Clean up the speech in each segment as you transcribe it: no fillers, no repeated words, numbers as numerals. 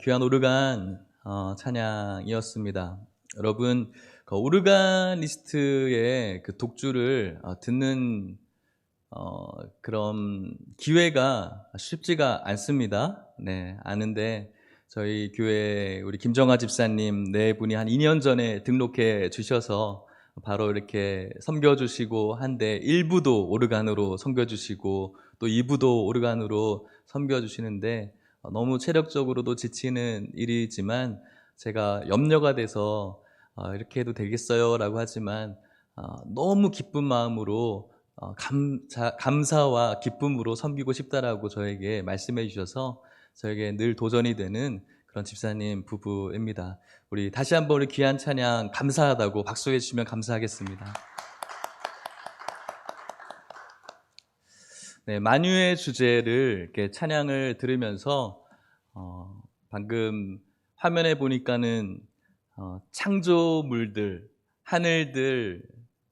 귀한 오르간 찬양이었습니다. 여러분, 그 오르가니스트의 그 독주를 듣는 그런 기회가 쉽지가 않습니다. 네, 아는데 저희 교회 우리 김정아 집사님 네 분이 한 2년 전에 등록해 주셔서 바로 이렇게 섬겨주시고 한데 1부도 오르간으로 섬겨주시고 또 2부도 오르간으로 섬겨주시는데 너무 체력적으로도 지치는 일이지만 제가 염려가 돼서 이렇게 해도 되겠어요? 라고 하지만 너무 기쁜 마음으로 감사와 기쁨으로 섬기고 싶다라고 저에게 말씀해 주셔서 저에게 늘 도전이 되는 그런 집사님 부부입니다. 우리 다시 한번 우리 귀한 찬양 감사하다고 박수해 주시면 감사하겠습니다. 네, 만유의 주제를 이렇게 찬양을 들으면서 방금 화면에 보니까는 창조물들, 하늘들,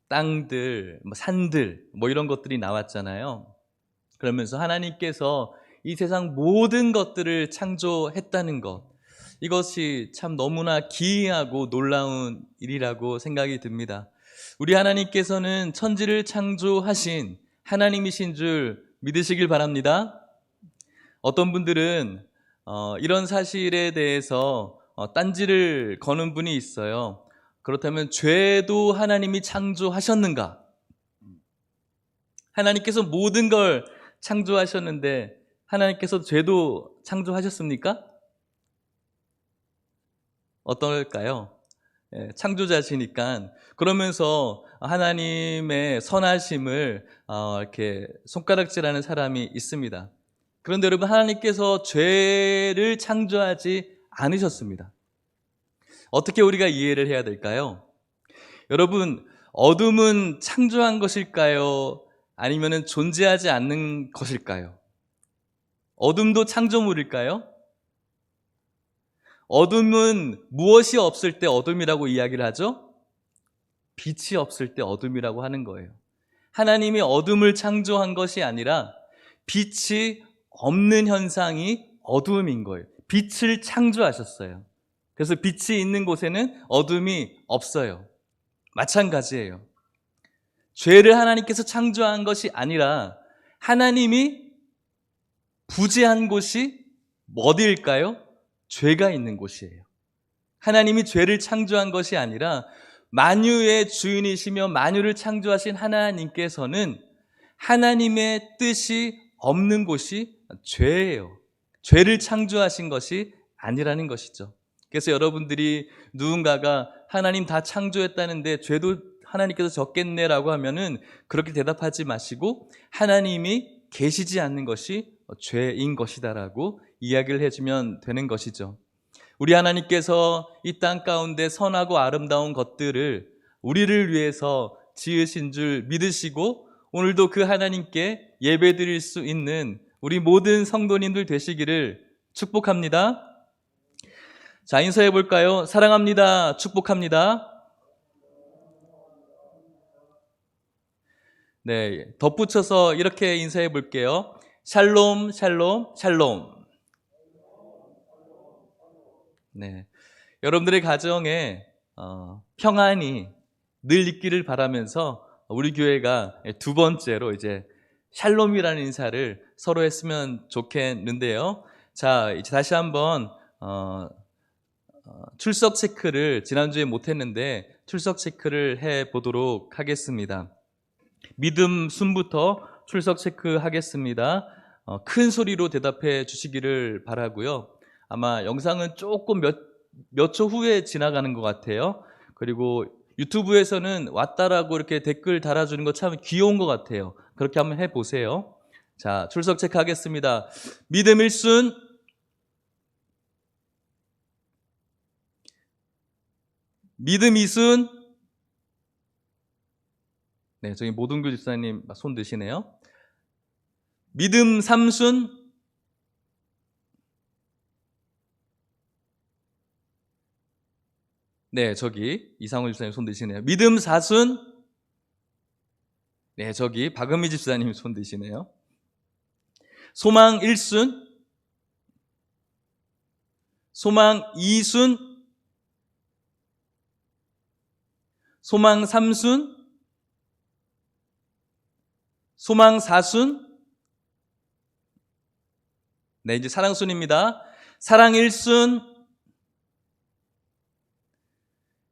땅들, 산들 이런 것들이 나왔잖아요. 그러면서 하나님께서 이 세상 모든 것들을 창조했다는 것, 이것이 참 너무나 기이하고 놀라운 일이라고 생각이 듭니다. 우리 하나님께서는 천지를 창조하신 하나님이신 줄 믿으시길 바랍니다. 어떤 분들은 이런 사실에 대해서 딴지를 거는 분이 있어요. 그렇다면 죄도 하나님이 창조하셨는가? 하나님께서 모든 걸 창조하셨는데 하나님께서 죄도 창조하셨습니까? 어떨까요? 창조자시니까. 그러면서 하나님의 선하심을 이렇게 손가락질하는 사람이 있습니다. 그런데 여러분, 하나님께서 죄를 창조하지 않으셨습니다. 어떻게 우리가 이해를 해야 될까요? 여러분, 어둠은 창조한 것일까요? 아니면 존재하지 않는 것일까요? 어둠도 창조물일까요? 어둠은 무엇이 없을 때 어둠이라고 이야기를 하죠? 빛이 없을 때 어둠이라고 하는 거예요. 하나님이 어둠을 창조한 것이 아니라 빛이 없는 현상이 어둠인 거예요. 빛을 창조하셨어요. 그래서 빛이 있는 곳에는 어둠이 없어요. 마찬가지예요. 죄를 하나님께서 창조한 것이 아니라 하나님이 부재한 곳이 어디일까요? 죄가 있는 곳이에요. 하나님이 죄를 창조한 것이 아니라 만유의 주인이시며 만유를 창조하신 하나님께서는 하나님의 뜻이 없는 곳이 죄예요. 죄를 창조하신 것이 아니라는 것이죠. 그래서 여러분들이 누군가가 하나님 다 창조했다는데 죄도 하나님께서 졌겠네라고 하면은 그렇게 대답하지 마시고 하나님이 계시지 않는 것이 죄인 것이다라고 이야기를 해주면 되는 것이죠. 우리 하나님께서 이 땅 가운데 선하고 아름다운 것들을 우리를 위해서 지으신 줄 믿으시고 오늘도 그 하나님께 예배드릴 수 있는 우리 모든 성도님들 되시기를 축복합니다. 자, 인사해 볼까요? 사랑합니다. 축복합니다. 네, 덧붙여서 이렇게 인사해 볼게요. 샬롬, 샬롬, 샬롬. 네, 여러분들의 가정에 평안이 늘 있기를 바라면서 우리 교회가 두 번째로 이제 샬롬이라는 인사를 서로 했으면 좋겠는데요. 자, 이제 다시 한번 출석 체크를 지난주에 못했는데 출석 체크를 해보도록 하겠습니다. 믿음 순부터 출석 체크하겠습니다. 큰 소리로 대답해 주시기를 바라고요. 아마 영상은 조금 몇 초 후에 지나가는 것 같아요. 그리고 유튜브에서는 왔다라고 이렇게 댓글 달아주는 거 참 귀여운 것 같아요. 그렇게 한번 해보세요. 자, 출석 체크하겠습니다. 믿음 1순, 믿음 2순, 네, 저기 모동규 집사님 손 드시네요. 믿음 3순, 네, 저기 이상호 집사님 손 드시네요. 믿음 4순, 네, 저기 박은미 집사님 손 드시네요. 소망 1순, 소망 2순, 소망 3순, 소망 4순. 네, 이제 사랑순입니다. 사랑 1순,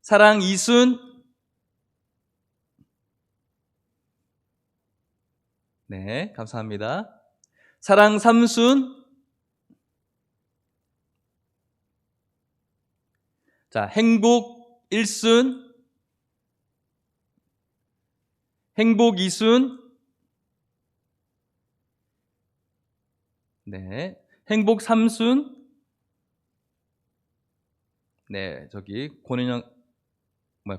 사랑 2순. 네, 감사합니다. 사랑 3순. 자, 행복 1순, 행복 2순. 네, 행복 3순. 네, 저기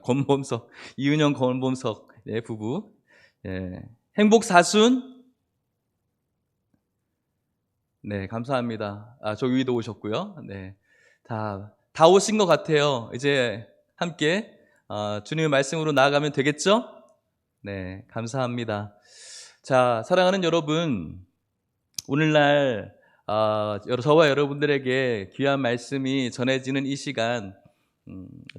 권범석, 이은영 권범석, 네, 부부. 네, 행복 4순. 네, 감사합니다. 저 위도 오셨고요. 네, 다 오신 것 같아요. 이제 함께 주님의 말씀으로 나아가면 되겠죠? 네, 감사합니다. 자, 사랑하는 여러분, 오늘날 저와 여러분들에게 귀한 말씀이 전해지는 이 시간,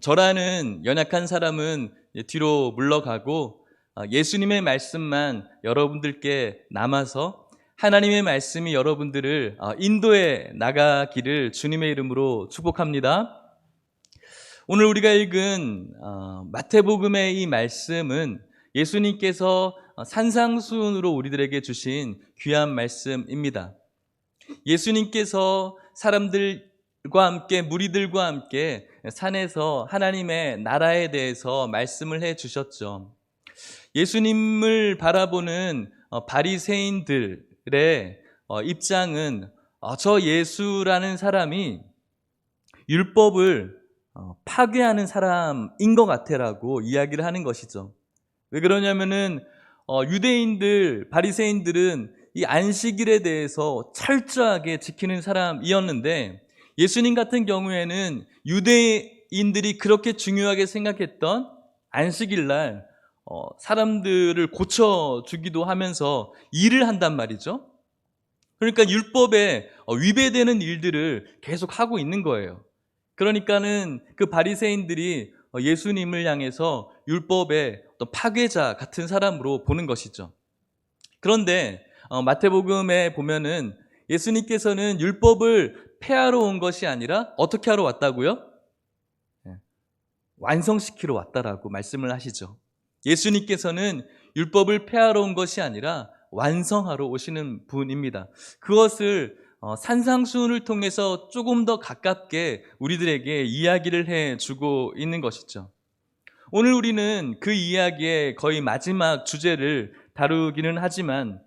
저라는 연약한 사람은 뒤로 물러가고 예수님의 말씀만 여러분들께 남아서 하나님의 말씀이 여러분들을 인도해 나가기를 주님의 이름으로 축복합니다. 오늘 우리가 읽은 마태복음의 이 말씀은 예수님께서 산상수훈으로 우리들에게 주신 귀한 말씀입니다. 예수님께서 사람들과 함께, 무리들과 함께 산에서 하나님의 나라에 대해서 말씀을 해 주셨죠. 예수님을 바라보는 바리새인들의 입장은 저 예수라는 사람이 율법을 파괴하는 사람인 것 같아라고 이야기를 하는 것이죠. 왜 그러냐면은 유대인들, 바리새인들은 이 안식일에 대해서 철저하게 지키는 사람이었는데, 예수님 같은 경우에는 유대인들이 그렇게 중요하게 생각했던 안식일날 사람들을 고쳐주기도 하면서 일을 한단 말이죠. 그러니까 율법에 위배되는 일들을 계속 하고 있는 거예요. 그러니까는 그 바리새인들이 예수님을 향해서 율법의 어떤 파괴자 같은 사람으로 보는 것이죠. 그런데 마태복음에 보면은 예수님께서는 율법을 폐하러 온 것이 아니라 어떻게 하러 왔다고요? 완성시키러 왔다라고 말씀을 하시죠. 예수님께서는 율법을 폐하러 온 것이 아니라 완성하러 오시는 분입니다. 그것을 산상수훈을 통해서 조금 더 가깝게 우리들에게 이야기를 해주고 있는 것이죠. 오늘 우리는 그 이야기의 거의 마지막 주제를 다루기는 하지만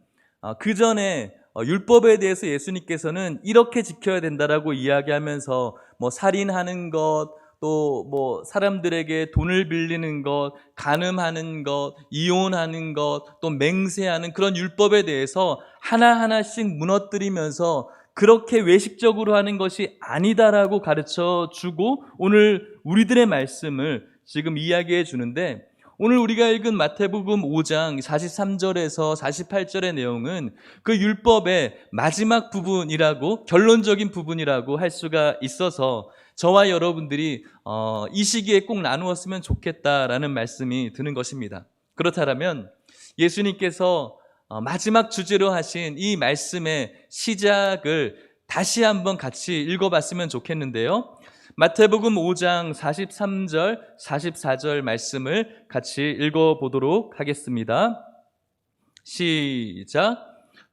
그 전에 율법에 대해서 예수님께서는 이렇게 지켜야 된다라고 이야기하면서 살인하는 것, 또 사람들에게 돈을 빌리는 것, 간음하는 것, 이혼하는 것, 또 맹세하는 그런 율법에 대해서 하나하나씩 무너뜨리면서 그렇게 외식적으로 하는 것이 아니다라고 가르쳐 주고 오늘 우리들의 말씀을 지금 이야기해 주는데, 오늘 우리가 읽은 마태복음 5장 43절에서 48절의 내용은 그 율법의 마지막 부분이라고, 결론적인 부분이라고 할 수가 있어서 저와 여러분들이 이 시기에 꼭 나누었으면 좋겠다라는 말씀이 드는 것입니다. 그렇다면 예수님께서 마지막 주제로 하신 이 말씀의 시작을 다시 한번 같이 읽어봤으면 좋겠는데요. 마태복음 5장 43절, 44절 말씀을 같이 읽어보도록 하겠습니다. 시작.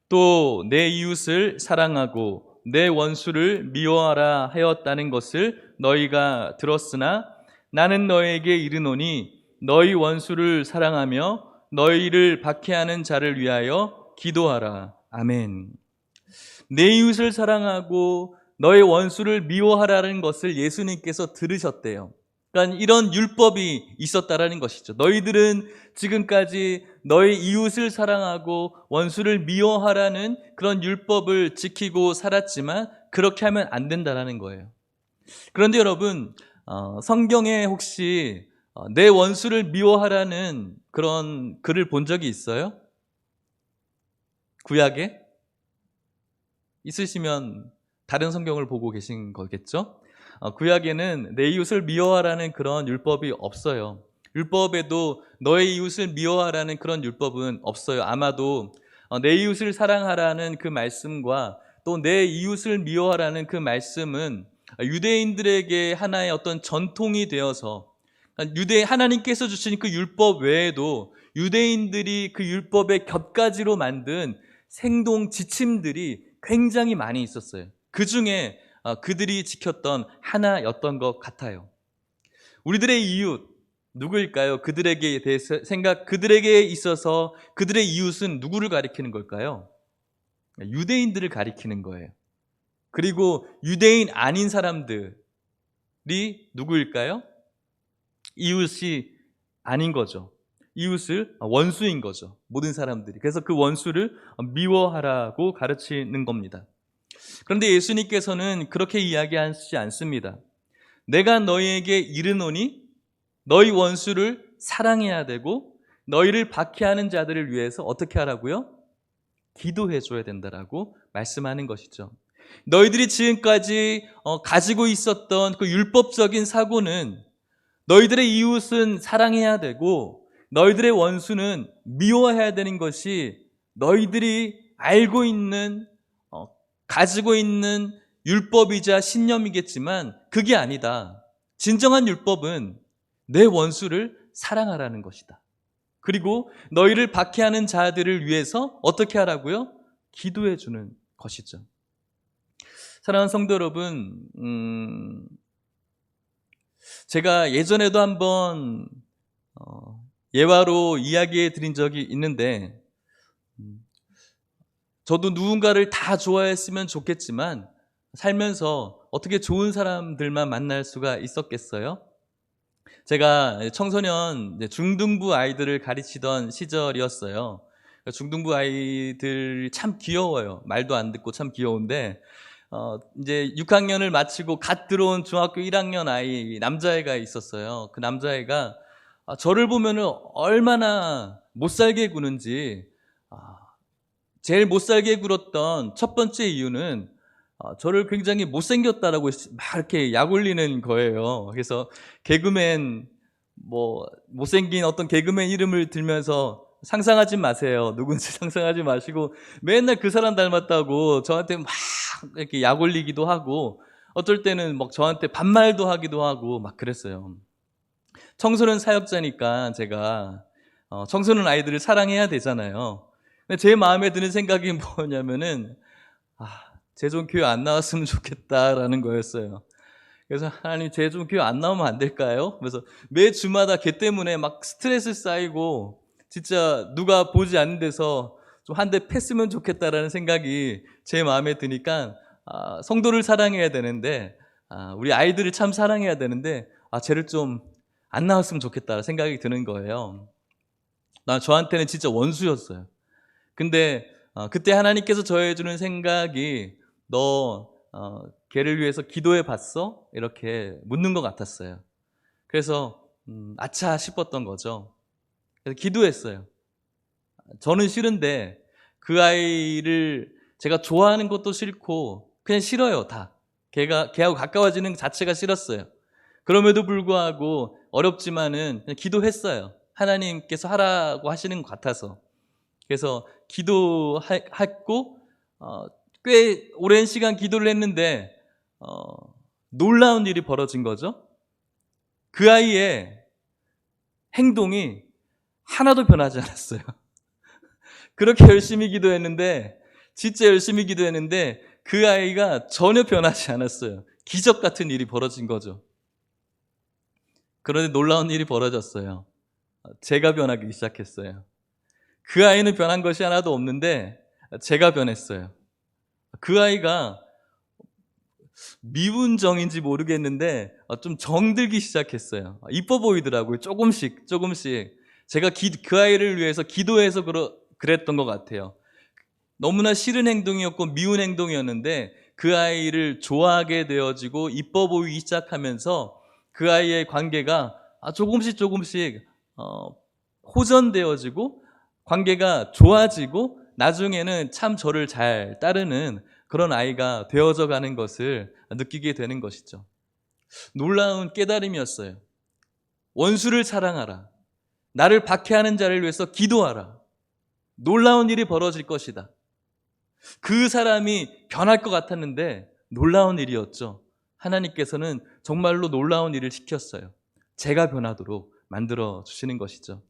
또 내 이웃을 사랑하고 내 원수를 미워하라 하였다는 것을 너희가 들었으나 나는 너희에게 이르노니 너희 원수를 사랑하며 너희를 박해하는 자를 위하여 기도하라. 아멘. 내 이웃을 사랑하고 너의 원수를 미워하라는 것을 예수님께서 들으셨대요. 그러니까 이런 율법이 있었다라는 것이죠. 너희들은 지금까지 너의 이웃을 사랑하고 원수를 미워하라는 그런 율법을 지키고 살았지만 그렇게 하면 안 된다라는 거예요. 그런데 여러분, 성경에 혹시 내 원수를 미워하라는 그런 글을 본 적이 있어요? 구약에? 있으시면 다른 성경을 보고 계신 거겠죠? 구약에는 내 이웃을 미워하라는 그런 율법이 없어요. 율법에도 너의 이웃을 미워하라는 그런 율법은 없어요. 아마도 내 이웃을 사랑하라는 그 말씀과 또 내 이웃을 미워하라는 그 말씀은 유대인들에게 하나의 어떤 전통이 되어서 하나님께서 주신 그 율법 외에도 유대인들이 그 율법의 곁가지로 만든 생동 지침들이 굉장히 많이 있었어요. 그 중에 그들이 지켰던 하나였던 것 같아요. 우리들의 이웃 누구일까요? 그들에게 대해서 그들에게 있어서 그들의 이웃은 누구를 가리키는 걸까요? 유대인들을 가리키는 거예요. 그리고 유대인 아닌 사람들이 누구일까요? 이웃이 아닌 거죠. 이웃을 원수인 거죠. 모든 사람들이. 그래서 그 원수를 미워하라고 가르치는 겁니다. 그런데 예수님께서는 그렇게 이야기하시지 않습니다. 내가 너희에게 이르노니 너희 원수를 사랑해야 되고 너희를 박해하는 자들을 위해서 어떻게 하라고요? 기도해 줘야 된다라고 말씀하는 것이죠. 너희들이 지금까지 가지고 있었던 그 율법적인 사고는 너희들의 이웃은 사랑해야 되고 너희들의 원수는 미워해야 되는 것이 너희들이 알고 있는 가지고 있는 율법이자 신념이겠지만 그게 아니다. 진정한 율법은 내 원수를 사랑하라는 것이다. 그리고 너희를 박해하는 자들을 위해서 어떻게 하라고요? 기도해 주는 것이죠. 사랑하는 성도 여러분, 제가 예전에도 한번 예화로 이야기해 드린 적이 있는데 저도 누군가를 다 좋아했으면 좋겠지만 살면서 어떻게 좋은 사람들만 만날 수가 있었겠어요? 제가 청소년 중등부 아이들을 가르치던 시절이었어요. 중등부 아이들 참 귀여워요. 말도 안 듣고 참 귀여운데 이제 6학년을 마치고 갓 들어온 중학교 1학년 아이 남자애가 있었어요. 그 남자애가 저를 보면은 얼마나 못살게 구는지 제일 못살게 굴었던 첫 번째 이유는 저를 굉장히 못생겼다라고 막 이렇게 약 올리는 거예요. 그래서 개그맨 못생긴 어떤 개그맨 이름을 들면서 상상하지 마세요. 누군지 상상하지 마시고 맨날 그 사람 닮았다고 저한테 막 이렇게 약 올리기도 하고 어떨 때는 막 저한테 반말도 하기도 하고 막 그랬어요. 청소년 사역자니까 제가 청소년 아이들을 사랑해야 되잖아요. 근데 제 마음에 드는 생각이 뭐냐면은 쟤 좀 교회 안 나왔으면 좋겠다라는 거였어요. 그래서 하나님 쟤 좀 교회 안 나오면 안 될까요? 그래서 매 주마다 걔 때문에 막 스트레스 쌓이고 진짜 누가 보지 않는 데서 좀 한 대 팼으면 좋겠다라는 생각이 제 마음에 드니까 성도를 사랑해야 되는데 우리 아이들을 참 사랑해야 되는데 쟤를 좀 안 나왔으면 좋겠다라는 생각이 드는 거예요. 저한테는 진짜 원수였어요. 근데 그때 하나님께서 저해 주는 생각이 너 걔를 위해서 기도해 봤어? 이렇게 묻는 것 같았어요. 그래서 아차 싶었던 거죠. 그래서 기도했어요. 저는 싫은데 그 아이를 제가 좋아하는 것도 싫고 그냥 싫어요. 다 걔하고 가까워지는 자체가 싫었어요. 그럼에도 불구하고 어렵지만은 그냥 기도했어요. 하나님께서 하라고 하시는 것 같아서. 그래서 기도했고 꽤 오랜 시간 기도를 했는데 놀라운 일이 벌어진 거죠. 그 아이의 행동이 하나도 변하지 않았어요. 그렇게 열심히 기도했는데 진짜 열심히 기도했는데 그 아이가 전혀 변하지 않았어요. 기적 같은 일이 벌어진 거죠. 그런데 놀라운 일이 벌어졌어요. 제가 변하기 시작했어요. 그 아이는 변한 것이 하나도 없는데 제가 변했어요. 그 아이가 미운정인지 모르겠는데 좀 정들기 시작했어요. 이뻐 보이더라고요. 조금씩. 제가 그 아이를 위해서 기도해서 그랬던 것 같아요. 너무나 싫은 행동이었고 미운 행동이었는데 그 아이를 좋아하게 되어지고 이뻐 보이기 시작하면서 그 아이의 관계가 조금씩 호전되어지고 관계가 좋아지고 나중에는 참 저를 잘 따르는 그런 아이가 되어져 가는 것을 느끼게 되는 것이죠. 놀라운 깨달음이었어요. 원수를 사랑하라. 나를 박해하는 자를 위해서 기도하라. 놀라운 일이 벌어질 것이다. 그 사람이 변할 것 같았는데 놀라운 일이었죠. 하나님께서는 정말로 놀라운 일을 시켰어요. 제가 변하도록 만들어 주시는 것이죠.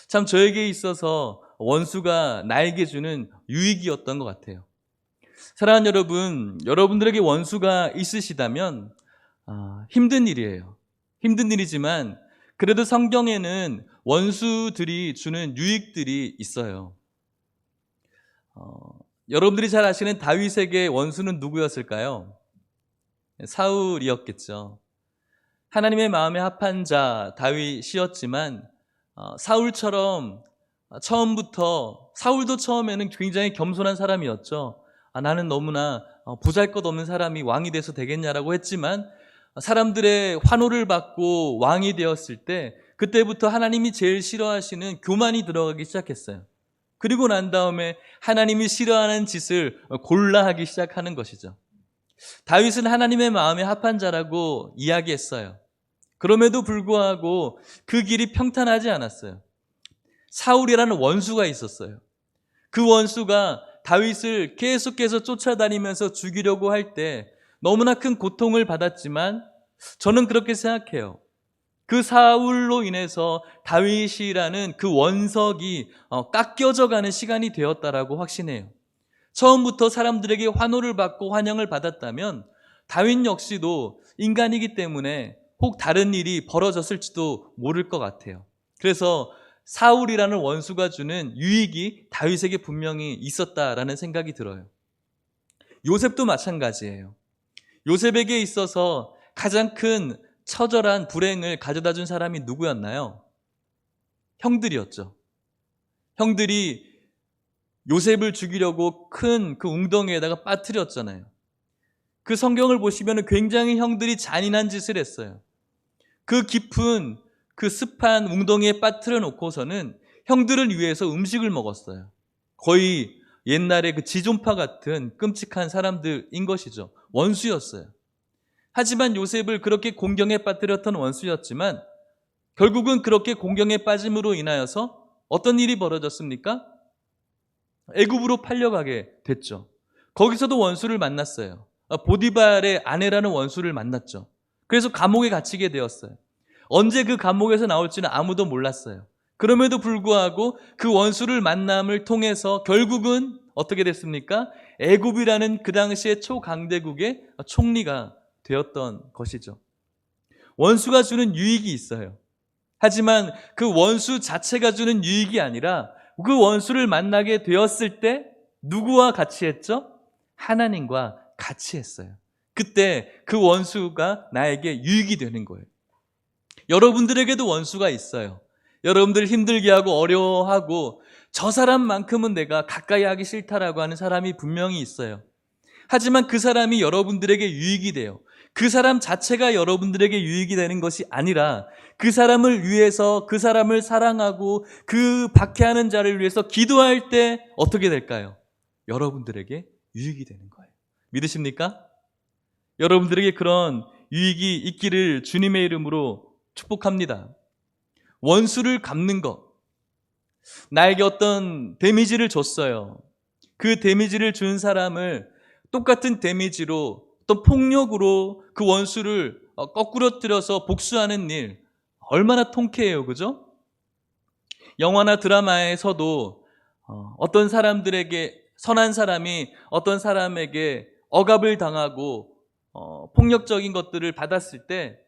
참 저에게 있어서 원수가 나에게 주는 유익이었던 것 같아요. 사랑하는 여러분, 여러분들에게 원수가 있으시다면 힘든 일이에요. 힘든 일이지만 그래도 성경에는 원수들이 주는 유익들이 있어요. 여러분들이 잘 아시는 다윗에게 원수는 누구였을까요? 사울이었겠죠. 하나님의 마음에 합한 자 다윗이었지만 사울처럼 처음부터 사울도 처음에는 굉장히 겸손한 사람이었죠. 나는 너무나 보잘것없는 사람이 왕이 돼서 되겠냐라고 했지만 사람들의 환호를 받고 왕이 되었을 때 그때부터 하나님이 제일 싫어하시는 교만이 들어가기 시작했어요. 그리고 난 다음에 하나님이 싫어하는 짓을 골라 하기 시작하는 것이죠. 다윗은 하나님의 마음에 합한 자라고 이야기했어요. 그럼에도 불구하고 그 길이 평탄하지 않았어요. 사울이라는 원수가 있었어요. 그 원수가 다윗을 계속해서 쫓아다니면서 죽이려고 할 때 너무나 큰 고통을 받았지만 저는 그렇게 생각해요. 그 사울로 인해서 다윗이라는 그 원석이 깎여져 가는 시간이 되었다라고 확신해요. 처음부터 사람들에게 환호를 받고 환영을 받았다면 다윗 역시도 인간이기 때문에 혹 다른 일이 벌어졌을지도 모를 것 같아요. 그래서 사울이라는 원수가 주는 유익이 다윗에게 분명히 있었다라는 생각이 들어요. 요셉도 마찬가지예요. 요셉에게 있어서 가장 큰 처절한 불행을 가져다 준 사람이 누구였나요? 형들이었죠. 형들이 요셉을 죽이려고 큰 그 웅덩이에다가 빠뜨렸잖아요. 그 성경을 보시면 굉장히 형들이 잔인한 짓을 했어요. 그 깊은 그 습한 웅덩이에 빠뜨려 놓고서는 형들을 위해서 음식을 먹었어요. 거의 옛날에 그 지존파 같은 끔찍한 사람들인 것이죠. 원수였어요. 하지만 요셉을 그렇게 공경에 빠뜨렸던 원수였지만 결국은 그렇게 공경에 빠짐으로 인하여서 어떤 일이 벌어졌습니까? 애굽으로 팔려가게 됐죠. 거기서도 원수를 만났어요. 보디발의 아내라는 원수를 만났죠. 그래서 감옥에 갇히게 되었어요. 언제 그 감옥에서 나올지는 아무도 몰랐어요. 그럼에도 불구하고 그 원수를 만남을 통해서 결국은 어떻게 됐습니까? 애굽이라는 그 당시의 초강대국의 총리가 되었던 것이죠. 원수가 주는 유익이 있어요. 하지만 그 원수 자체가 주는 유익이 아니라 그 원수를 만나게 되었을 때 누구와 같이 했죠? 하나님과 같이 했어요. 그때 그 원수가 나에게 유익이 되는 거예요. 여러분들에게도 원수가 있어요. 여러분들 힘들게 하고 어려워하고 저 사람만큼은 내가 가까이 하기 싫다라고 하는 사람이 분명히 있어요. 하지만 그 사람이 여러분들에게 유익이 돼요. 그 사람 자체가 여러분들에게 유익이 되는 것이 아니라 그 사람을 위해서 그 사람을 사랑하고 그 박해하는 자를 위해서 기도할 때 어떻게 될까요? 여러분들에게 유익이 되는 거예요. 믿으십니까? 여러분들에게 그런 유익이 있기를 주님의 이름으로 축복합니다. 원수를 갚는 것. 나에게 어떤 데미지를 줬어요. 그 데미지를 준 사람을 똑같은 데미지로 또 폭력으로 그 원수를 거꾸러뜨려서 복수하는 일 얼마나 통쾌해요. 그죠? 영화나 드라마에서도 어떤 사람들에게 선한 사람이 어떤 사람에게 억압을 당하고 폭력적인 것들을 받았을 때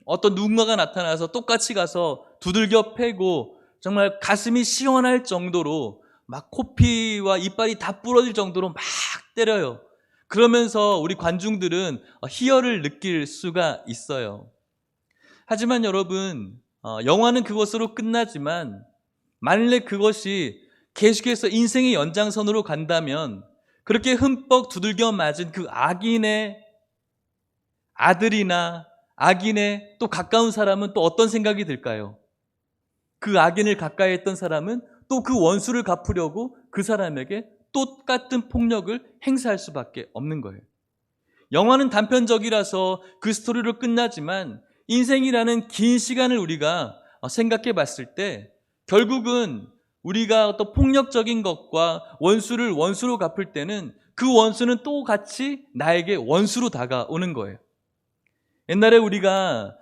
어떤 누군가가 나타나서 똑같이 가서 두들겨 패고 정말 가슴이 시원할 정도로 막 코피와 이빨이 다 부러질 정도로 막 때려요. 그러면서 우리 관중들은 희열을 느낄 수가 있어요. 하지만 여러분, 영화는 그것으로 끝나지만 만일에 그것이 계속해서 인생의 연장선으로 간다면 그렇게 흠뻑 두들겨 맞은 그 악인의 아들이나 악인의 또 가까운 사람은 또 어떤 생각이 들까요? 그 악인을 가까이 했던 사람은 또 그 원수를 갚으려고 그 사람에게 똑같은 폭력을 행사할 수밖에 없는 거예요. 영화는 단편적이라서 그 스토리로 끝나지만 인생이라는 긴 시간을 우리가 생각해 봤을 때 결국은 우리가 어떤 폭력적인 것과 원수를 원수로 갚을 때는 그 원수는 또 같이 나에게 원수로 다가오는 거예요. 옛날에 우리가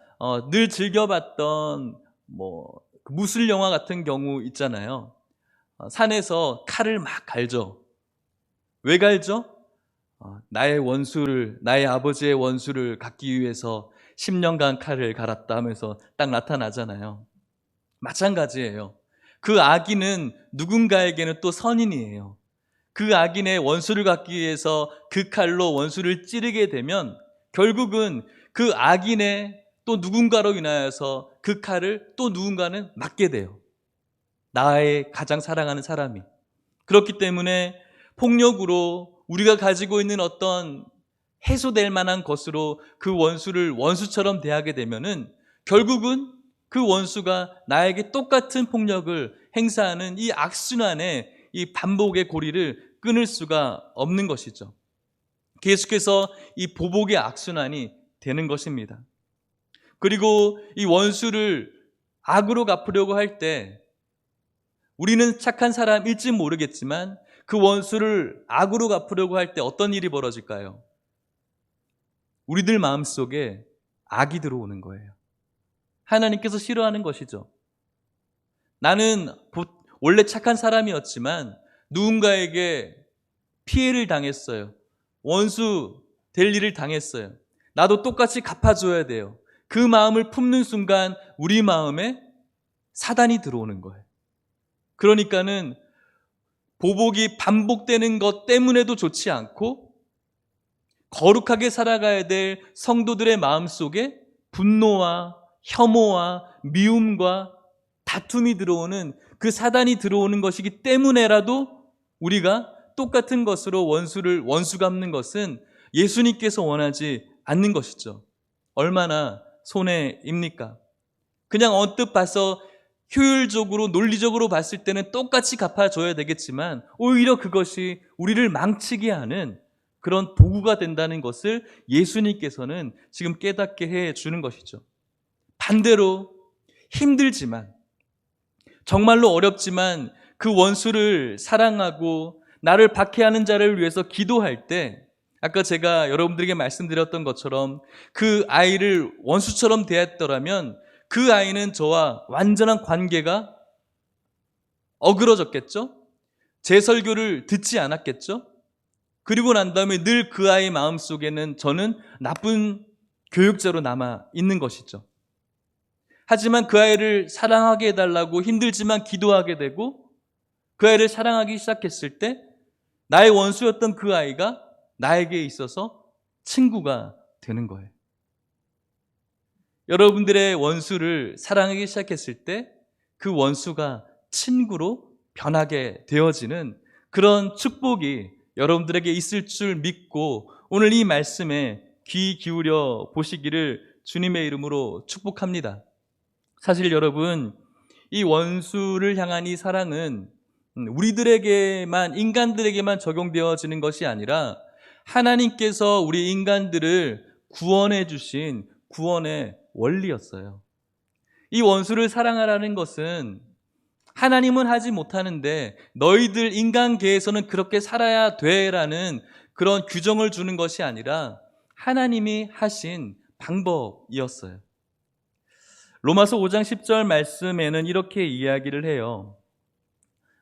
늘 즐겨봤던 무술 영화 같은 경우 있잖아요. 산에서 칼을 막 갈죠. 왜 갈죠? 나의 아버지의 원수를 갚기 위해서 10년간 칼을 갈았다 하면서 딱 나타나잖아요. 마찬가지예요. 그 악인은 누군가에게는 또 선인이에요. 그 악인의 원수를 갚기 위해서 그 칼로 원수를 찌르게 되면 결국은 그 악인의 또 누군가로 인하여서 그 칼을 또 누군가는 맞게 돼요. 나의 가장 사랑하는 사람이. 그렇기 때문에 폭력으로 우리가 가지고 있는 어떤 해소될 만한 것으로 그 원수를 원수처럼 대하게 되면은 결국은 그 원수가 나에게 똑같은 폭력을 행사하는 이 악순환의 이 반복의 고리를 끊을 수가 없는 것이죠. 계속해서 이 보복의 악순환이 되는 것입니다. 그리고 이 원수를 악으로 갚으려고 할 때 우리는 착한 사람일지 모르겠지만 그 원수를 악으로 갚으려고 할 때 어떤 일이 벌어질까요? 우리들 마음속에 악이 들어오는 거예요. 하나님께서 싫어하는 것이죠. 나는 원래 착한 사람이었지만 누군가에게 피해를 당했어요. 원수 될 일을 당했어요. 나도 똑같이 갚아줘야 돼요. 그 마음을 품는 순간 우리 마음에 사단이 들어오는 거예요. 그러니까는 보복이 반복되는 것 때문에도 좋지 않고 거룩하게 살아가야 될 성도들의 마음속에 분노와 혐오와 미움과 다툼이 들어오는 그 사단이 들어오는 것이기 때문에라도 우리가 똑같은 것으로 원수 갚는 것은 예수님께서 원하지 않는 것이죠. 얼마나 손해입니까? 그냥 언뜻 봐서 효율적으로 논리적으로 봤을 때는 똑같이 갚아줘야 되겠지만 오히려 그것이 우리를 망치게 하는 그런 도구가 된다는 것을 예수님께서는 지금 깨닫게 해주는 것이죠. 반대로 힘들지만 정말로 어렵지만 그 원수를 사랑하고 나를 박해하는 자를 위해서 기도할 때 아까 제가 여러분들에게 말씀드렸던 것처럼 그 아이를 원수처럼 대했더라면 그 아이는 저와 완전한 관계가 어그러졌겠죠? 제 설교를 듣지 않았겠죠? 그리고 난 다음에 늘 그 아이 마음속에는 저는 나쁜 교육자로 남아 있는 것이죠. 하지만 그 아이를 사랑하게 해달라고 힘들지만 기도하게 되고 그 아이를 사랑하기 시작했을 때 나의 원수였던 그 아이가 나에게 있어서 친구가 되는 거예요. 여러분들의 원수를 사랑하기 시작했을 때 그 원수가 친구로 변하게 되어지는 그런 축복이 여러분들에게 있을 줄 믿고 오늘 이 말씀에 귀 기울여 보시기를 주님의 이름으로 축복합니다. 사실 여러분, 이 원수를 향한 이 사랑은 우리들에게만, 인간들에게만 적용되어지는 것이 아니라 하나님께서 우리 인간들을 구원해 주신 구원의 원리였어요. 이 원수를 사랑하라는 것은 하나님은 하지 못하는데 너희들 인간계에서는 그렇게 살아야 돼라는 그런 규정을 주는 것이 아니라 하나님이 하신 방법이었어요. 로마서 5장 10절 말씀에는 이렇게 이야기를 해요.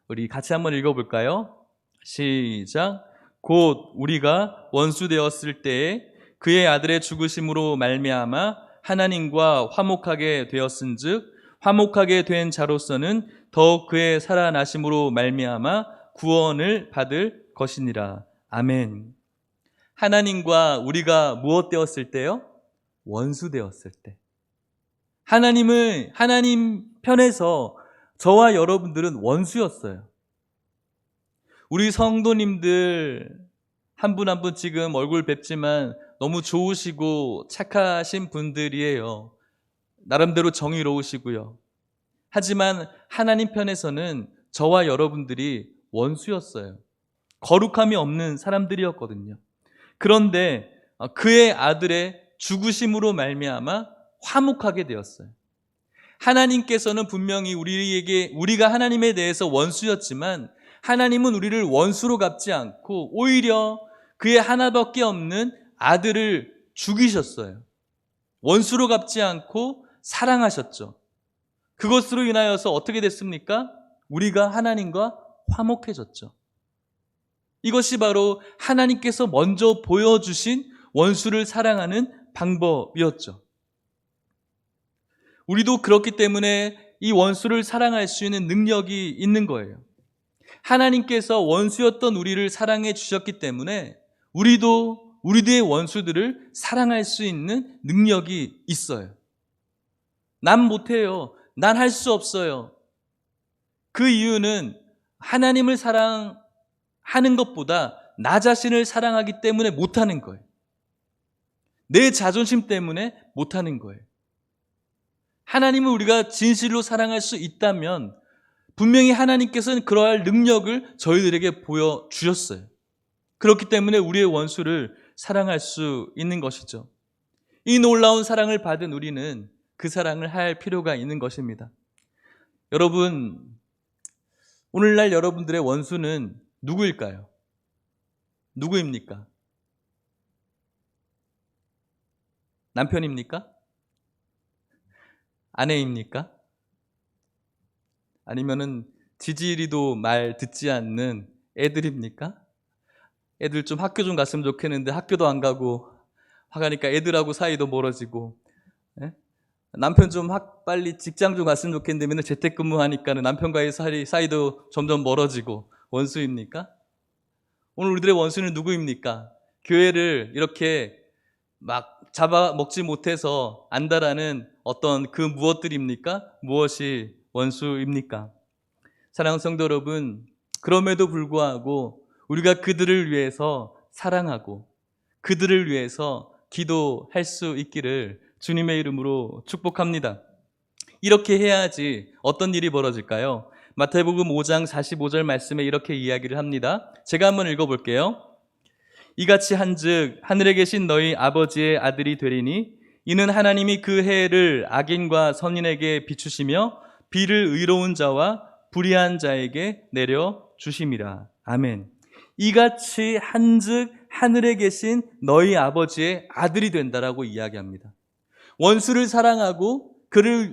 우리 같이 한번 읽어볼까요? 시작. 곧 우리가 원수 되었을 때에 그의 아들의 죽으심으로 말미암아 하나님과 화목하게 되었은즉 화목하게 된 자로서는 더욱 그의 살아나심으로 말미암아 구원을 받을 것이니라. 아멘. 하나님과 우리가 무엇 되었을 때요? 원수 되었을 때. 하나님 편에서 저와 여러분들은 원수였어요. 우리 성도님들 한 분 한 분 지금 얼굴 뵙지만 너무 좋으시고 착하신 분들이에요. 나름대로 정의로우시고요. 하지만 하나님 편에서는 저와 여러분들이 원수였어요. 거룩함이 없는 사람들이었거든요. 그런데 그의 아들의 죽으심으로 말미암아 화목하게 되었어요. 하나님께서는 분명히 우리가 하나님에 대해서 원수였지만 하나님은 우리를 원수로 갚지 않고 오히려 그의 하나밖에 없는 아들을 죽이셨어요. 원수로 갚지 않고 사랑하셨죠. 그것으로 인하여서 어떻게 됐습니까? 우리가 하나님과 화목해졌죠. 이것이 바로 하나님께서 먼저 보여주신 원수를 사랑하는 방법이었죠. 우리도 그렇기 때문에 이 원수를 사랑할 수 있는 능력이 있는 거예요. 하나님께서 원수였던 우리를 사랑해 주셨기 때문에 우리도 우리들의 원수들을 사랑할 수 있는 능력이 있어요. 난 못해요. 난 할 수 없어요. 그 이유는 하나님을 사랑하는 것보다 나 자신을 사랑하기 때문에 못하는 거예요. 내 자존심 때문에 못하는 거예요. 하나님을 우리가 진실로 사랑할 수 있다면 분명히 하나님께서는 그러할 능력을 저희들에게 보여주셨어요. 그렇기 때문에 우리의 원수를 사랑할 수 있는 것이죠. 이 놀라운 사랑을 받은 우리는 그 사랑을 할 필요가 있는 것입니다. 여러분, 오늘날 여러분들의 원수는 누구일까요? 누구입니까? 남편입니까? 아내입니까? 아니면은 지지리도 말 듣지 않는 애들입니까? 애들 좀 학교 좀 갔으면 좋겠는데 학교도 안 가고 화가니까 애들하고 사이도 멀어지고, 예? 남편 좀 빨리 직장 좀 갔으면 좋겠는데 맨날 재택근무하니까는 남편과의 사이도 점점 멀어지고 원수입니까? 오늘 우리들의 원수는 누구입니까? 교회를 이렇게 막 잡아먹지 못해서 안다라는 어떤 그 무엇들입니까? 무엇이 원수입니까? 사랑하는 성도 여러분, 그럼에도 불구하고 우리가 그들을 위해서 사랑하고 그들을 위해서 기도할 수 있기를 주님의 이름으로 축복합니다. 이렇게 해야지 어떤 일이 벌어질까요? 마태복음 5장 45절 말씀에 이렇게 이야기를 합니다. 제가 한번 읽어볼게요. 이같이 한즉 하늘에 계신 너희 아버지의 아들이 되리니 이는 하나님이 그 해를 악인과 선인에게 비추시며 비를 의로운 자와 불의한 자에게 내려 주심이라. 아멘. 이같이 한즉 하늘에 계신 너희 아버지의 아들이 된다라고 이야기합니다. 원수를 사랑하고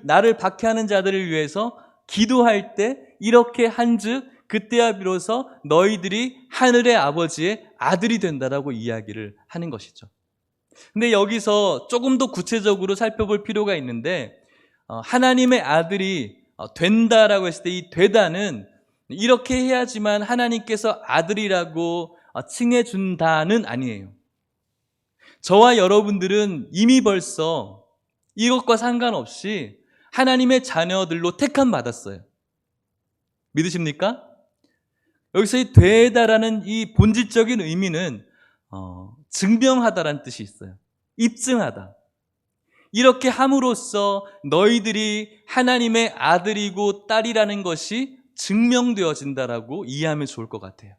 나를 박해하는 자들을 위해서 기도할 때 이렇게 한즉 그때야 비로소 너희들이 하늘의 아버지의 아들이 된다라고 이야기를 하는 것이죠. 근데 여기서 조금 더 구체적으로 살펴볼 필요가 있는데, 하나님의 아들이 된다라고 했을 때 이 되다는 이렇게 해야지만 하나님께서 아들이라고 칭해준다는 아니에요. 저와 여러분들은 이미 벌써 이것과 상관없이 하나님의 자녀들로 택함 받았어요. 믿으십니까? 여기서 이 되다라는 이 본질적인 의미는 증명하다라는 뜻이 있어요. 입증하다. 이렇게 함으로써 너희들이 하나님의 아들이고 딸이라는 것이 증명되어진다라고 이해하면 좋을 것 같아요.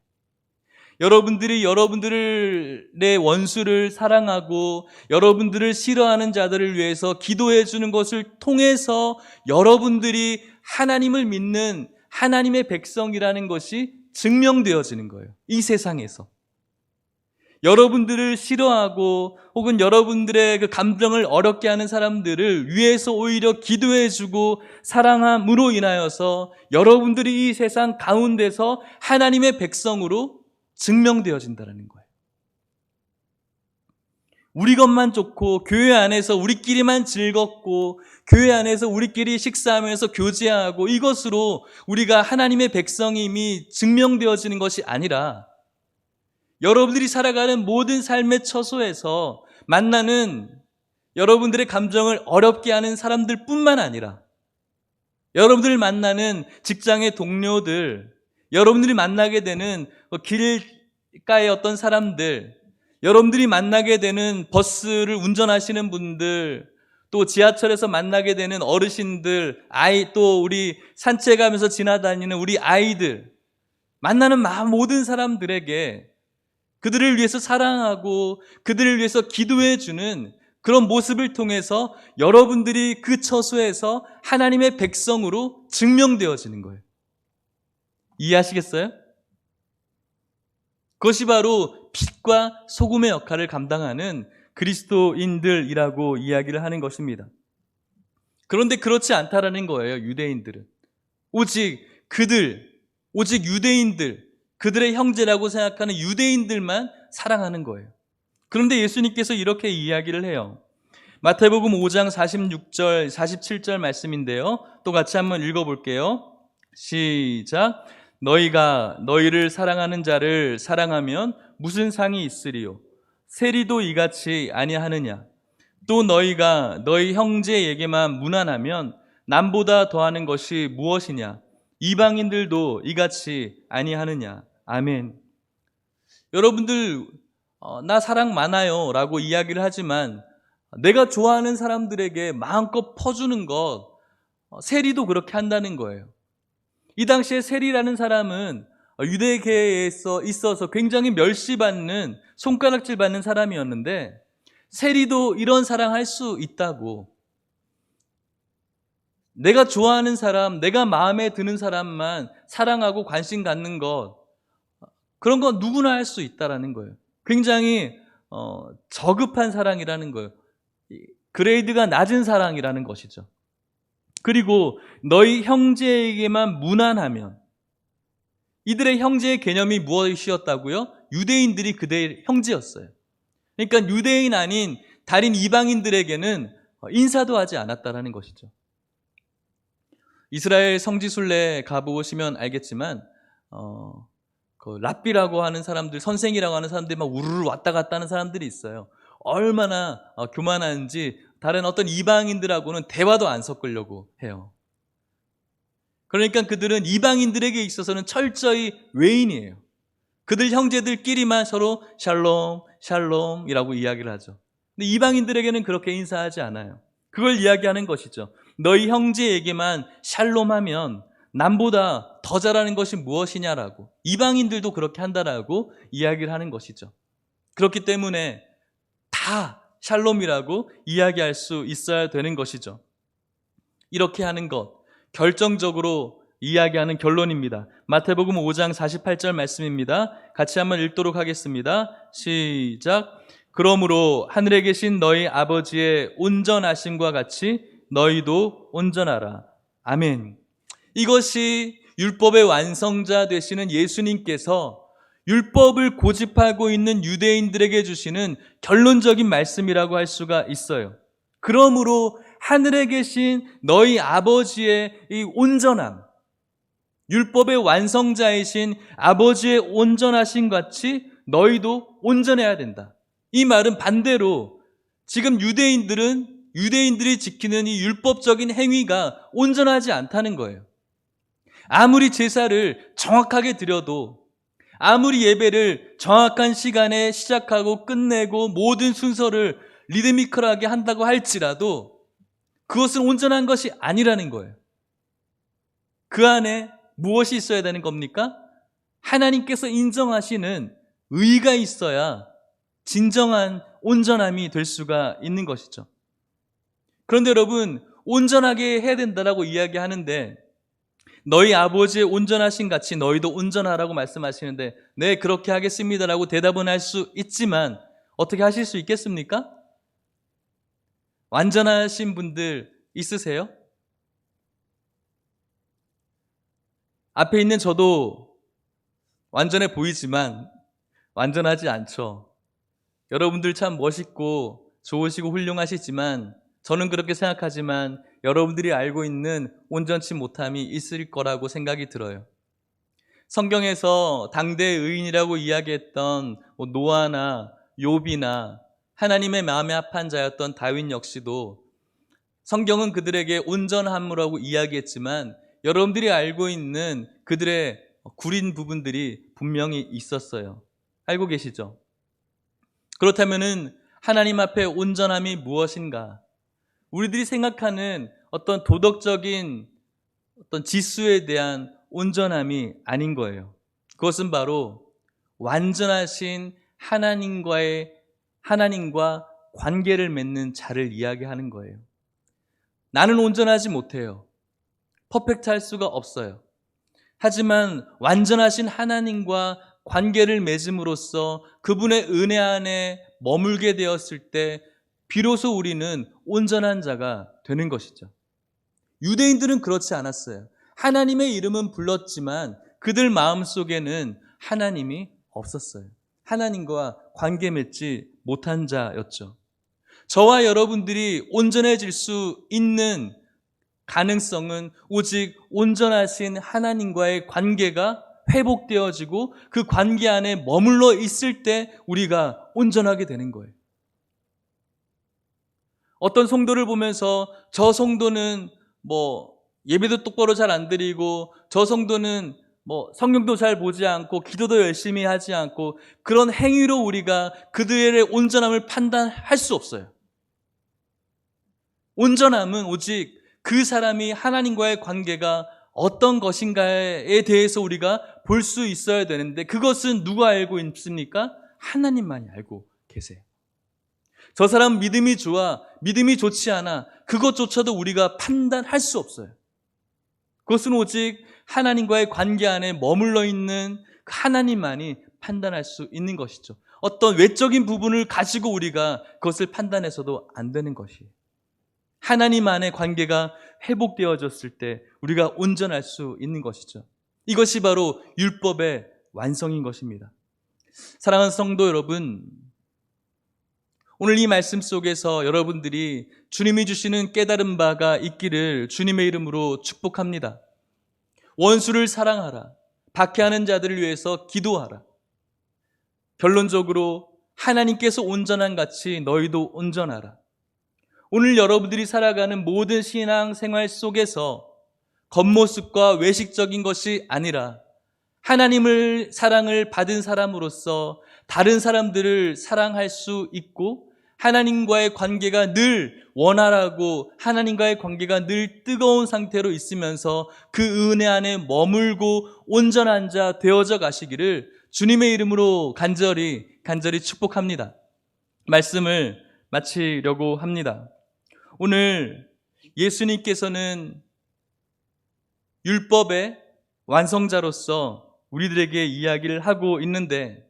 여러분들이 여러분들의 원수를 사랑하고 여러분들을 싫어하는 자들을 위해서 기도해 주는 것을 통해서 여러분들이 하나님을 믿는 하나님의 백성이라는 것이 증명되어지는 거예요. 이 세상에서. 여러분들을 싫어하고 혹은 여러분들의 그 감정을 어렵게 하는 사람들을 위해서 오히려 기도해주고 사랑함으로 인하여서 여러분들이 이 세상 가운데서 하나님의 백성으로 증명되어진다는 거예요. 우리 것만 좋고 교회 안에서 우리끼리만 즐겁고 교회 안에서 우리끼리 식사하면서 교제하고 이것으로 우리가 하나님의 백성임이 증명되어지는 것이 아니라 여러분들이 살아가는 모든 삶의 처소에서 만나는 여러분들의 감정을 어렵게 하는 사람들 뿐만 아니라 여러분들을 만나는 직장의 동료들, 여러분들이 만나게 되는 길가의 어떤 사람들, 여러분들이 만나게 되는 버스를 운전하시는 분들, 또 지하철에서 만나게 되는 어르신들, 또 우리 산책하면서 지나다니는 우리 아이들, 만나는 모든 사람들에게 그들을 위해서 사랑하고 그들을 위해서 기도해 주는 그런 모습을 통해서 여러분들이 그 처소에서 하나님의 백성으로 증명되어지는 거예요. 이해하시겠어요? 그것이 바로 빛과 소금의 역할을 감당하는 그리스도인들이라고 이야기를 하는 것입니다. 그런데 그렇지 않다라는 거예요, 유대인들은. 오직 유대인들, 그들의 형제라고 생각하는 유대인들만 사랑하는 거예요. 그런데 예수님께서 이렇게 이야기를 해요. 마태복음 5장 46절, 47절 말씀인데요. 또 같이 한번 읽어볼게요. 시작. 너희가 너희를 사랑하는 자를 사랑하면 무슨 상이 있으리요? 세리도 이같이 아니하느냐? 또 너희가 너희 형제에게만 무난하면 남보다 더하는 것이 무엇이냐? 이방인들도 이같이 아니하느냐? 아멘. 여러분들 나 사랑 많아요 라고 이야기를 하지만 내가 좋아하는 사람들에게 마음껏 퍼주는 것, 세리도 그렇게 한다는 거예요. 이 당시에 세리라는 사람은 유대계에 있어서 굉장히 멸시받는, 손가락질 받는 사람이었는데 세리도 이런 사랑할 수 있다고. 내가 좋아하는 사람, 내가 마음에 드는 사람만 사랑하고 관심 갖는 것, 그런 건 누구나 할 수 있다라는 거예요. 굉장히 저급한 사랑이라는 거예요. 그레이드가 낮은 사랑이라는 것이죠. 그리고 너희 형제에게만 무난하면, 이들의 형제의 개념이 무엇이었다고요? 유대인들이 그들의 형제였어요. 그러니까 유대인 아닌 다른 이방인들에게는 인사도 하지 않았다라는 것이죠. 이스라엘 성지순례 가보시면 알겠지만 그 랍비라고 하는 사람들, 선생이라고 하는 사람들이 막 우르르 왔다 갔다 하는 사람들이 있어요. 얼마나 교만한지 다른 어떤 이방인들하고는 대화도 안 섞으려고 해요. 그러니까 그들은 이방인들에게 있어서는 철저히 외인이에요. 그들 형제들끼리만 서로 샬롬, 샬롬이라고 이야기를 하죠. 근데 이방인들에게는 그렇게 인사하지 않아요. 그걸 이야기하는 것이죠. 너희 형제에게만 샬롬하면 남보다 더 잘하는 것이 무엇이냐라고. 이방인들도 그렇게 한다라고 이야기를 하는 것이죠. 그렇기 때문에 다 샬롬이라고 이야기할 수 있어야 되는 것이죠. 이렇게 하는 것, 결정적으로 이야기하는 결론입니다. 마태복음 5장 48절 말씀입니다. 같이 한번 읽도록 하겠습니다. 시작. 그러므로 하늘에 계신 너희 아버지의 온전하심과 같이 너희도 온전하라. 아멘. 이것이 율법의 완성자 되시는 예수님께서 율법을 고집하고 있는 유대인들에게 주시는 결론적인 말씀이라고 할 수가 있어요. 그러므로 하늘에 계신 너희 아버지의 이 온전함, 율법의 완성자이신 아버지의 온전하심 같이 너희도 온전해야 된다. 이 말은 반대로 지금 유대인들이 지키는 이 율법적인 행위가 온전하지 않다는 거예요. 아무리 제사를 정확하게 드려도, 아무리 예배를 정확한 시간에 시작하고 끝내고 모든 순서를 리드미컬하게 한다고 할지라도 그것은 온전한 것이 아니라는 거예요. 그 안에 무엇이 있어야 되는 겁니까? 하나님께서 인정하시는 의가 있어야 진정한 온전함이 될 수가 있는 것이죠. 그런데 여러분, 온전하게 해야 된다라고 이야기하는데 너희 아버지의 온전하신 같이 너희도 온전하라고 말씀하시는데 네, 그렇게 하겠습니다라고 대답은 할 수 있지만 어떻게 하실 수 있겠습니까? 완전하신 분들 있으세요? 앞에 있는 저도 완전해 보이지만 완전하지 않죠. 여러분들 참 멋있고 좋으시고 훌륭하시지만 저는 그렇게 생각하지만 여러분들이 알고 있는 온전치 못함이 있을 거라고 생각이 들어요. 성경에서 당대 의인이라고 이야기했던 노아나 욥이나 하나님의 마음에 합한 자였던 다윗 역시도 성경은 그들에게 온전함이라고 이야기했지만 여러분들이 알고 있는 그들의 구린 부분들이 분명히 있었어요. 알고 계시죠? 그렇다면은 하나님 앞에 온전함이 무엇인가? 우리들이 생각하는 어떤 도덕적인 어떤 지수에 대한 온전함이 아닌 거예요. 그것은 바로 완전하신 하나님과 관계를 맺는 자를 이야기하는 거예요. 나는 온전하지 못해요. 퍼펙트할 수가 없어요. 하지만 완전하신 하나님과 관계를 맺음으로써 그분의 은혜 안에 머물게 되었을 때 비로소 우리는 온전한 자가 되는 것이죠. 유대인들은 그렇지 않았어요. 하나님의 이름은 불렀지만 그들 마음속에는 하나님이 없었어요. 하나님과 관계 맺지 못한 자였죠. 저와 여러분들이 온전해질 수 있는 가능성은 오직 온전하신 하나님과의 관계가 회복되어지고 그 관계 안에 머물러 있을 때 우리가 온전하게 되는 거예요. 어떤 성도를 보면서 저 성도는 예배도 똑바로 잘 안 드리고 저 성도는 성경도 잘 보지 않고 기도도 열심히 하지 않고 그런 행위로 우리가 그들의 온전함을 판단할 수 없어요. 온전함은 오직 그 사람이 하나님과의 관계가 어떤 것인가에 대해서 우리가 볼 수 있어야 되는데 그것은 누가 알고 있습니까? 하나님만이 알고 계세요. 저 사람 믿음이 좋아, 믿음이 좋지 않아, 그것조차도 우리가 판단할 수 없어요. 그것은 오직 하나님과의 관계 안에 머물러 있는 하나님만이 판단할 수 있는 것이죠. 어떤 외적인 부분을 가지고 우리가 그것을 판단해서도 안 되는 것이에요. 하나님 안의 관계가 회복되어졌을 때 우리가 온전할 수 있는 것이죠. 이것이 바로 율법의 완성인 것입니다. 사랑하는 성도 여러분, 오늘 이 말씀 속에서 여러분들이 주님이 주시는 깨달은 바가 있기를 주님의 이름으로 축복합니다. 원수를 사랑하라. 박해하는 자들을 위해서 기도하라. 결론적으로 하나님께서 온전한 같이 너희도 온전하라. 오늘 여러분들이 살아가는 모든 신앙생활 속에서 겉모습과 외식적인 것이 아니라 하나님을 사랑을 받은 사람으로서 다른 사람들을 사랑할 수 있고 하나님과의 관계가 늘 원활하고 하나님과의 관계가 늘 뜨거운 상태로 있으면서 그 은혜 안에 머물고 온전한 자 되어져 가시기를 주님의 이름으로 간절히 축복합니다. 말씀을 마치려고 합니다. 오늘 예수님께서는 율법의 완성자로서 우리들에게 이야기를 하고 있는데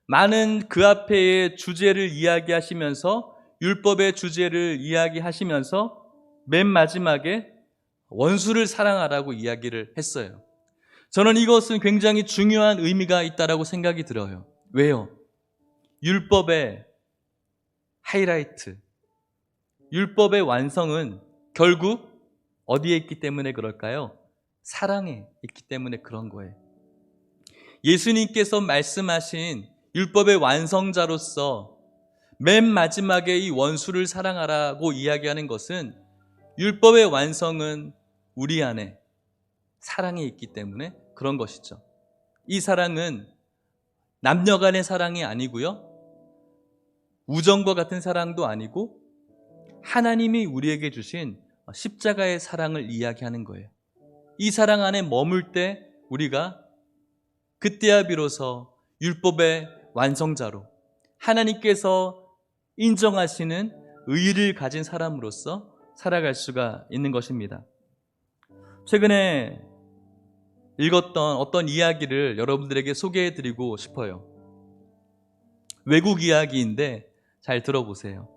많은 그 앞에의 주제를 이야기하시면서 율법의 주제를 이야기하시면서 맨 마지막에 원수를 사랑하라고 이야기를 했어요. 저는 이것은 굉장히 중요한 의미가 있다고 생각이 들어요. 왜요? 율법의 하이라이트, 율법의 완성은 결국 어디에 있기 때문에 그럴까요? 사랑에 있기 때문에 그런 거예요. 예수님께서 말씀하신 율법의 완성자로서 맨 마지막에 이 원수를 사랑하라고 이야기하는 것은 율법의 완성은 우리 안에 사랑이 있기 때문에 그런 것이죠. 이 사랑은 남녀 간의 사랑이 아니고요. 우정과 같은 사랑도 아니고 하나님이 우리에게 주신 십자가의 사랑을 이야기하는 거예요. 이 사랑 안에 머물 때 우리가 그때야 비로소 율법의 완성자로 하나님께서 인정하시는 의의를 가진 사람으로서 살아갈 수가 있는 것입니다. 최근에 읽었던 어떤 이야기를 여러분들에게 소개해드리고 싶어요. 외국 이야기인데 잘 들어보세요.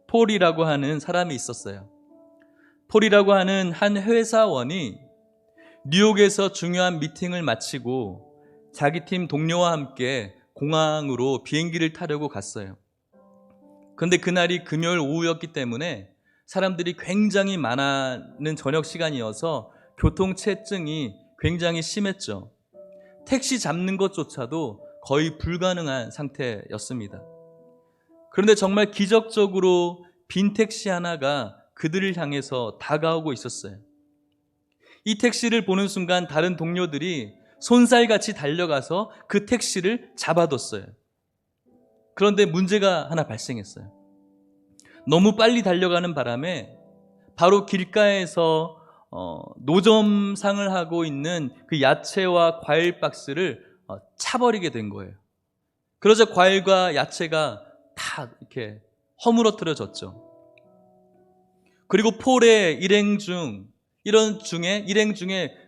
폴이라고 하는 사람이 있었어요. 폴이라고 하는 한 회사원이 뉴욕에서 중요한 미팅을 마치고 자기 팀 동료와 함께 공항으로 비행기를 타려고 갔어요. 그런데 그날이 금요일 오후였기 때문에 사람들이 굉장히 많은 저녁 시간이어서 교통체증이 굉장히 심했죠. 택시 잡는 것조차도 거의 불가능한 상태였습니다. 그런데 정말 기적적으로 빈 택시 하나가 그들을 향해서 다가오고 있었어요. 이 택시를 보는 순간 다른 동료들이 손살같이 달려가서 그 택시를 잡아뒀어요. 그런데 문제가 하나 발생했어요. 너무 빨리 달려가는 바람에 바로 길가에서 노점상을 하고 있는 그 야채와 과일 박스를 차버리게 된 거예요. 그러자 과일과 야채가 다 이렇게 허물어뜨려졌죠. 그리고 폴의 일행 중에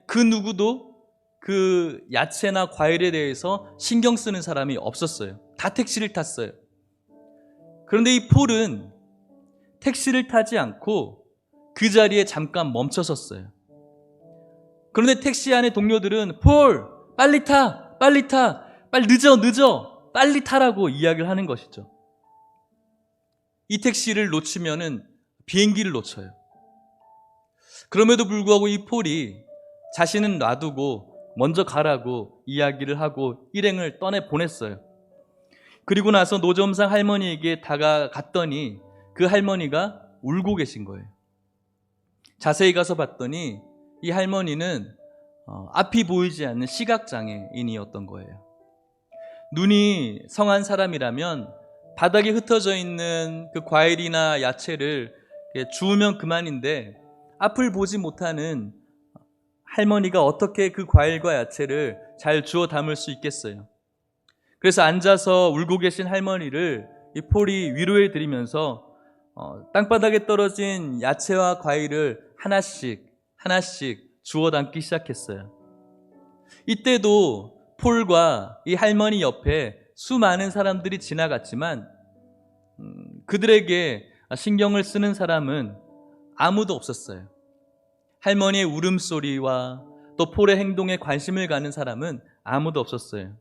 그 누구도 그 야채나 과일에 대해서 신경 쓰는 사람이 없었어요. 다 택시를 탔어요. 그런데 이 폴은 택시를 타지 않고 그 자리에 잠깐 멈춰섰어요. 그런데 택시 안의 동료들은 폴, 빨리 타, 빨리 타, 빨리 늦어, 빨리 타라고 이야기를 하는 것이죠. 이 택시를 놓치면은 비행기를 놓쳐요. 그럼에도 불구하고 이 폴이 자신은 놔두고 먼저 가라고 이야기를 하고 일행을 떠내 보냈어요. 그리고 나서 노점상 할머니에게 다가갔더니 그 할머니가 울고 계신 거예요. 자세히 가서 봤더니 이 할머니는 앞이 보이지 않는 시각장애인이었던 거예요. 눈이 성한 사람이라면 바닥에 흩어져 있는 그 과일이나 야채를 주우면 그만인데 앞을 보지 못하는 할머니가 어떻게 그 과일과 야채를 잘 주워 담을 수 있겠어요? 그래서 앉아서 울고 계신 할머니를 이 폴이 위로해 드리면서 땅바닥에 떨어진 야채와 과일을 하나씩 주워 담기 시작했어요. 이때도 폴과 이 할머니 옆에 수많은 사람들이 지나갔지만 그들에게 신경을 쓰는 사람은 아무도 없었어요. 할머니의 울음소리와 또 폴의 행동에 관심을 가는 사람은 아무도 없었어요.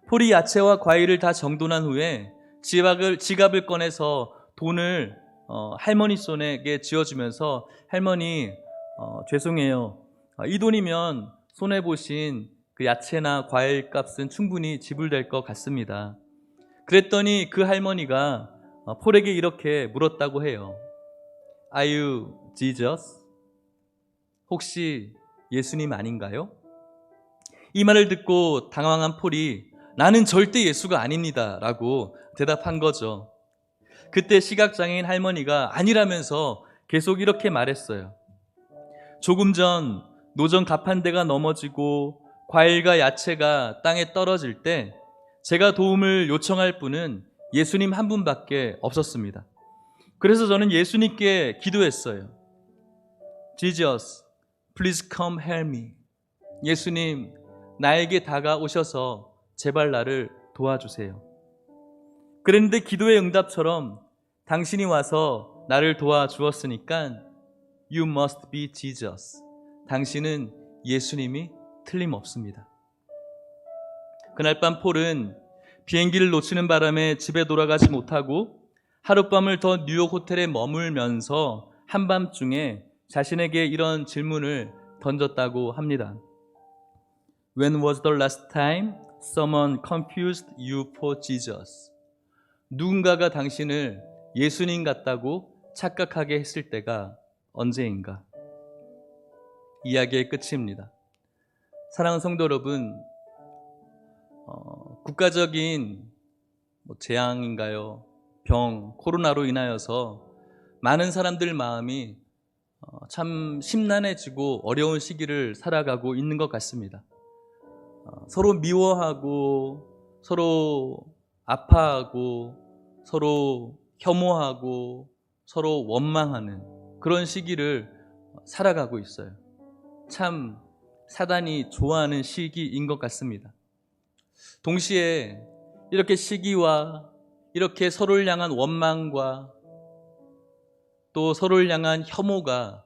폴이 야채와 과일을 다 정돈한 후에 지갑을 꺼내서 돈을 할머니 손에게 쥐어주면서 할머니 죄송해요. 이 돈이면 손해보신 그 야채나 과일 값은 충분히 지불될 것 같습니다. 그랬더니 그 할머니가 폴에게 이렇게 물었다고 해요. Are you Jesus? 혹시 예수님 아닌가요? 이 말을 듣고 당황한 폴이 나는 절대 예수가 아닙니다 라고 대답한 거죠. 그때 시각장애인 할머니가 아니라면서 계속 이렇게 말했어요. 조금 전 노점 가판대가 넘어지고 과일과 야채가 땅에 떨어질 때 제가 도움을 요청할 분은 예수님 한 분밖에 없었습니다. 그래서 저는 예수님께 기도했어요. Jesus, please come help me. 예수님, 나에게 다가오셔서 제발 나를 도와주세요. 그런데 기도의 응답처럼 당신이 와서 나를 도와주었으니까 You must be Jesus. 당신은 예수님이 틀림없습니다. 그날 밤 폴은 비행기를 놓치는 바람에 집에 돌아가지 못하고 하룻밤을 더 뉴욕 호텔에 머물면서 한밤중에 자신에게 이런 질문을 던졌다고 합니다. When was the last time someone confused you for Jesus? 누군가가 당신을 예수님 같다고 착각하게 했을 때가 언제인가? 이야기의 끝입니다. 사랑하는 성도 여러분, 국가적인 재앙인가요? 병, 코로나로 인하여서 많은 사람들 마음이 참 심란해지고 어려운 시기를 살아가고 있는 것 같습니다. 서로 미워하고 서로 아파하고 서로 혐오하고 서로 원망하는 그런 시기를 살아가고 있어요. 참 사단이 좋아하는 시기인 것 같습니다. 동시에 이렇게 시기와 이렇게 서로를 향한 원망과 또 서로를 향한 혐오가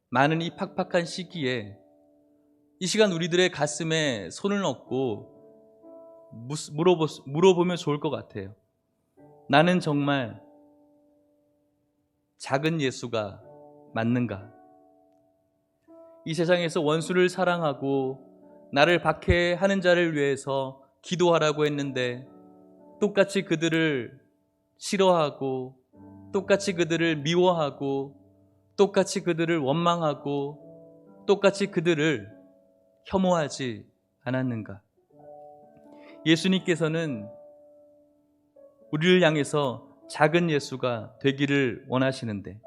많은 이 팍팍한 시기에 이 시간 우리들의 가슴에 손을 얹고 물어보면 좋을 것 같아요. 나는 정말 작은 예수가 맞는가? 이 세상에서 원수를 사랑하고 나를 박해하는 자를 위해서 기도하라고 했는데 똑같이 그들을 싫어하고 똑같이 그들을 미워하고 똑같이 그들을 원망하고 똑같이 그들을 혐오하지 않았는가? 예수님께서는 우리를 향해서 작은 예수가 되기를 원하시는데,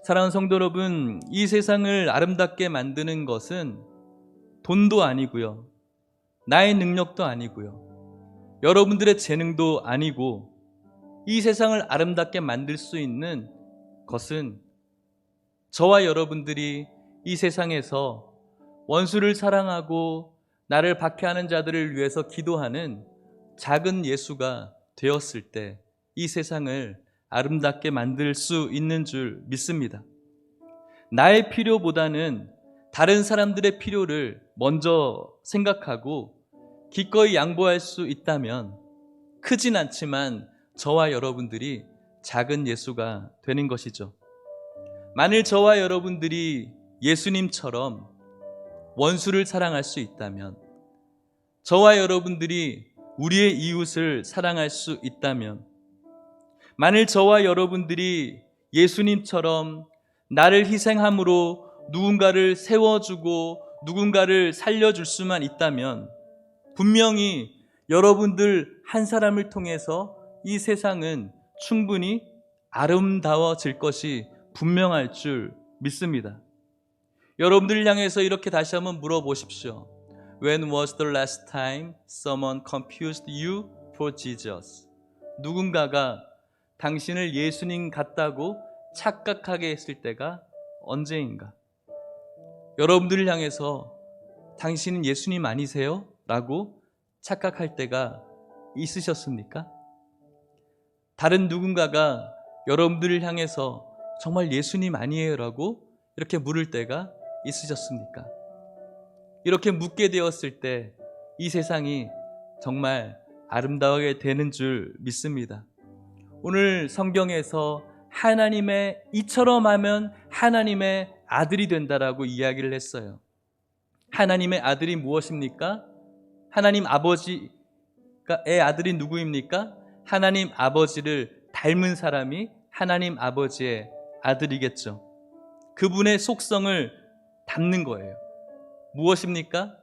사랑하는 성도 여러분, 이 세상을 아름답게 만드는 것은 돈도 아니고요, 나의 능력도 아니고요. 여러분들의 재능도 아니고 이 세상을 아름답게 만들 수 있는 것은 저와 여러분들이 이 세상에서 원수를 사랑하고 나를 박해하는 자들을 위해서 기도하는 작은 예수가 되었을 때 이 세상을 아름답게 만들 수 있는 줄 믿습니다. 나의 필요보다는 다른 사람들의 필요를 먼저 생각하고 기꺼이 양보할 수 있다면 크진 않지만 저와 여러분들이 작은 예수가 되는 것이죠. 만일 저와 여러분들이 예수님처럼 원수를 사랑할 수 있다면, 저와 여러분들이 우리의 이웃을 사랑할 수 있다면, 만일 저와 여러분들이 예수님처럼 나를 희생함으로 누군가를 세워주고 누군가를 살려줄 수만 있다면 분명히 여러분들 한 사람을 통해서 이 세상은 충분히 아름다워질 것이 분명할 줄 믿습니다. 여러분들을 향해서 이렇게 다시 한번 물어보십시오. When was the last time someone confused you for Jesus? 누군가가 당신을 예수님 같다고 착각하게 했을 때가 언제인가? 여러분들을 향해서 당신은 예수님 아니세요? 라고 착각할 때가 있으셨습니까? 다른 누군가가 여러분들을 향해서 정말 예수님 아니에요? 라고 이렇게 물을 때가 있으셨습니까? 이렇게 묻게 되었을 때 이 세상이 정말 아름다우게 되는 줄 믿습니다. 오늘 성경에서 하나님의 이처럼 하면 하나님의 아들이 된다라고 이야기를 했어요. 하나님의 아들이 무엇입니까? 하나님 아버지의 아들이 누구입니까? 하나님 아버지를 닮은 사람이 하나님 아버지의 아들이겠죠. 그분의 속성을 담는 거예요. 무엇입니까?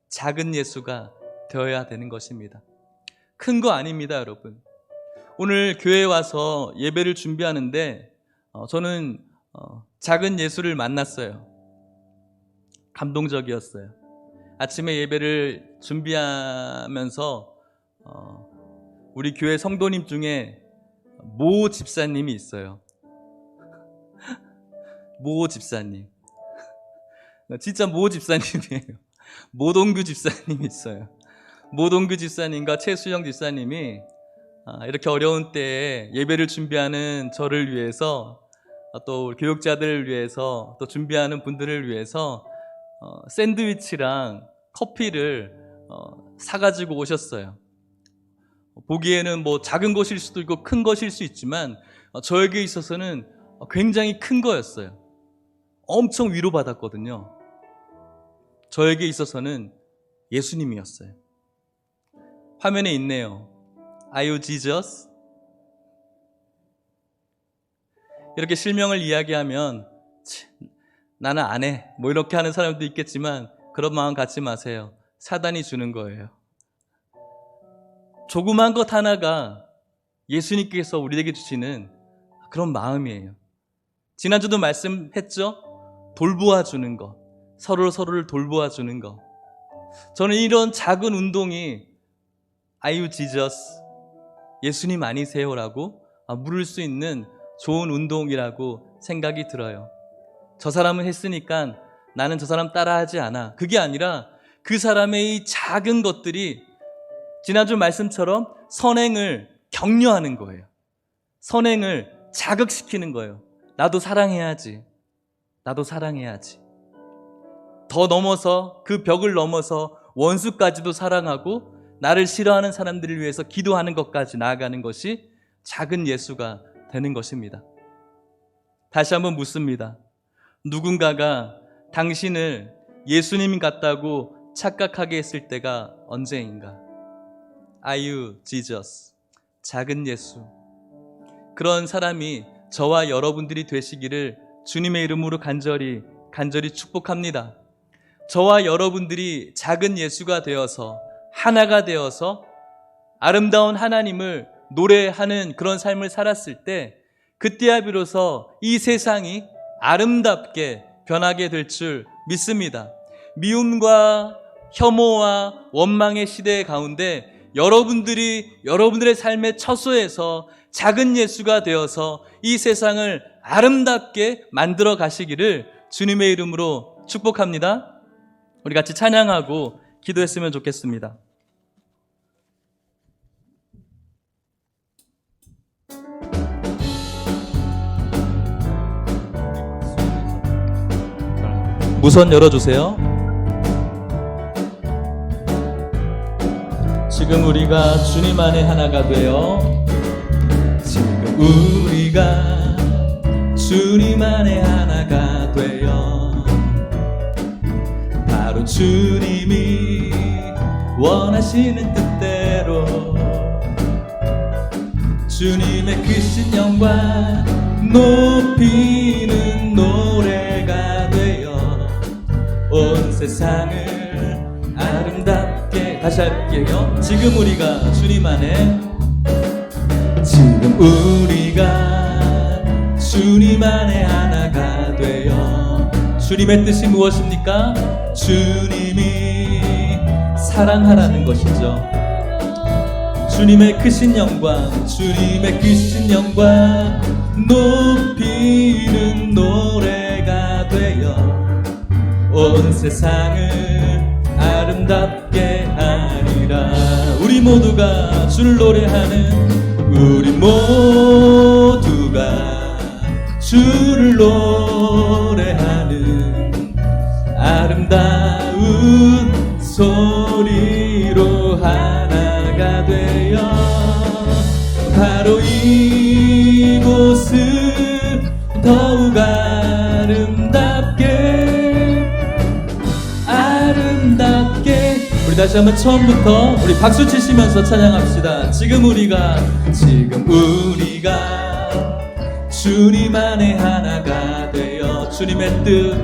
작은 예수가 되어야 되는 것입니다. 큰 거 아닙니다, 여러분. 오늘 교회에 와서 예배를 준비하는데 저는 작은 예수를 만났어요. 감동적이었어요. 아침에 예배를 준비하면서 우리 교회 성도님 중에 모 집사님이 있어요. 모 집사님. 진짜 모 집사님이에요. 모동규 집사님이 있어요. 모동규 집사님과 최수영 집사님이 이렇게 어려운 때에 예배를 준비하는 저를 위해서, 또 교육자들을 위해서, 또 준비하는 분들을 위해서 샌드위치랑 커피를 사가지고 오셨어요. 보기에는 뭐 작은 것일 수도 있고 큰 것일 수 있지만 저에게 있어서는 굉장히 큰 거였어요. 엄청 위로받았거든요. 저에게 있어서는 예수님이었어요. 화면에 있네요. Are you Jesus? 이렇게 실명을 이야기하면 나는 안 해, 뭐 이렇게 하는 사람도 있겠지만 그런 마음 갖지 마세요. 사단이 주는 거예요. 조그만 것 하나가 예수님께서 우리에게 주시는 그런 마음이에요. 지난주도 말씀했죠? 돌보아 주는 것, 서로를 돌보아 주는 것. 저는 이런 작은 운동이 Are you Jesus? 예수님 아니세요? 라고 물을 수 있는 좋은 운동이라고 생각이 들어요. 저 사람은 했으니까 나는 저 사람 따라하지 않아. 그게 아니라 그 사람의 이 작은 것들이 지난주 말씀처럼 선행을 격려하는 거예요. 선행을 자극시키는 거예요. 나도 사랑해야지. 나도 사랑해야지. 더 넘어서, 그 벽을 넘어서 원수까지도 사랑하고 나를 싫어하는 사람들을 위해서 기도하는 것까지 나아가는 것이 작은 예수가 되는 것입니다. 다시 한번 묻습니다. 누군가가 당신을 예수님 같다고 착각하게 했을 때가 언제인가? Are you Jesus? 작은 예수. 그런 사람이 저와 여러분들이 되시기를 주님의 이름으로 간절히 축복합니다. 저와 여러분들이 작은 예수가 되어서, 하나가 되어서 아름다운 하나님을 노래하는 그런 삶을 살았을 때, 그때야 비로소 이 세상이 아름답게 변하게 될 줄 믿습니다. 미움과 혐오와 원망의 시대 가운데 여러분들의 삶의 처소에서 작은 예수가 되어서 이 세상을 아름답게 만들어 가시기를 주님의 이름으로 축복합니다. 우리 같이 찬양하고 기도했으면 좋겠습니다. 무선 열어주세요. 지금 우리가 주님 안에 하나가 되어 지금 우리가 주님 안에 하나가 되어 바로 주님이 원하시는 뜻대로 주님의 크신 영광 높이는 노래가 되어 온 세상을 아름답게 다시 할게요. 지금 우리가 주님 안에 지금 우리가 주님 안에 하나가 되어 주님의 뜻이 무엇입니까? 주님이 사랑하라는 것이죠. 주님의 크신 영광 높이는 노래가 되어 온 세상을 아름답게 하리라. 우리 모두가 주를 노래하는 우리 모두가 주를 노래하는 아름다운 소리로 하나가 되어 바로 이곳을 더욱 아름답게 우리 다시 한번 처음부터 우리 박수 치시면서 찬양합시다. 지금 우리가 주님 안에 하나가 되어 주님의 뜻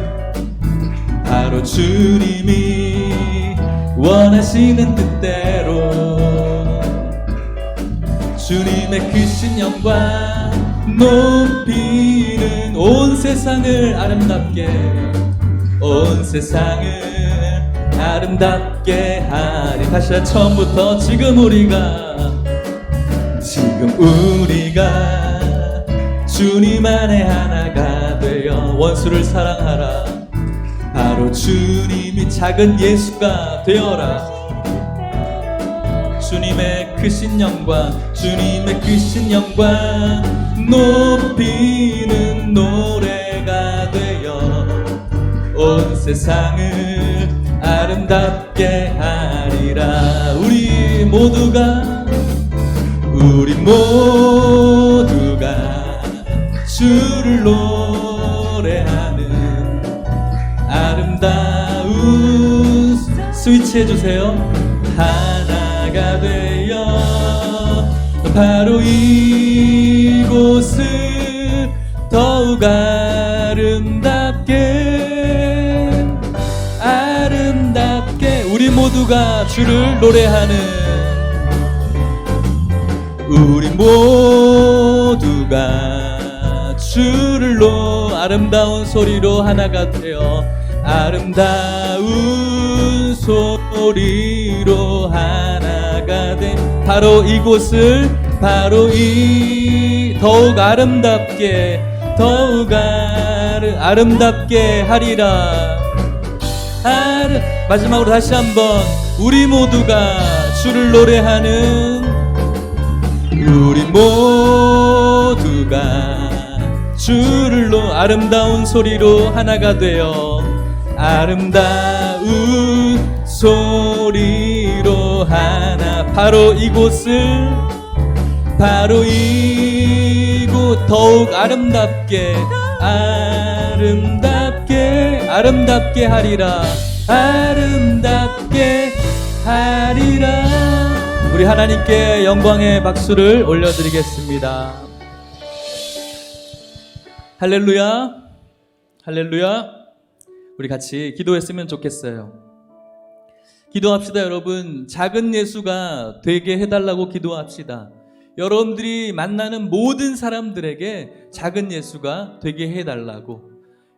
바로 주님이 원하시는 뜻대로 주님의 크신 영광 높이는 온 세상을 아름답게 하리. 다시 처음부터 지금 우리가 주님 안에 하나가 되어 원수를 사랑하라. 바로 주님이 작은 예수가 되어라. 주님의 크신 영광 높이는 노래가 되어 온 세상을 아름답게 하리라. 우리 모두가 주를 노래하는 아름다운 스위치 해주세요. 하나가 되어 바로 이곳을 더욱 아름답게 우리 모두가 주를 노래하는 우리 모두가 주를 아름다운 소리로 하나가 되어 아름다운 소리로 하나가 된 바로 이곳을 더욱 아름답게 하리라. 마지막으로 다시 한번 우리 모두가 주를 노래하는 우리 모두가 주를 아름다운 소리로 하나가 되어 아름다운 소리로 하나 바로 이곳 더욱 아름답게 하리라. 아름답게 하리라. 우리 하나님께 영광의 박수를 올려드리겠습니다. 할렐루야, 할렐루야. 우리 같이 기도했으면 좋겠어요. 기도합시다. 여러분, 작은 예수가 되게 해달라고 기도합시다. 여러분들이 만나는 모든 사람들에게 작은 예수가 되게 해달라고.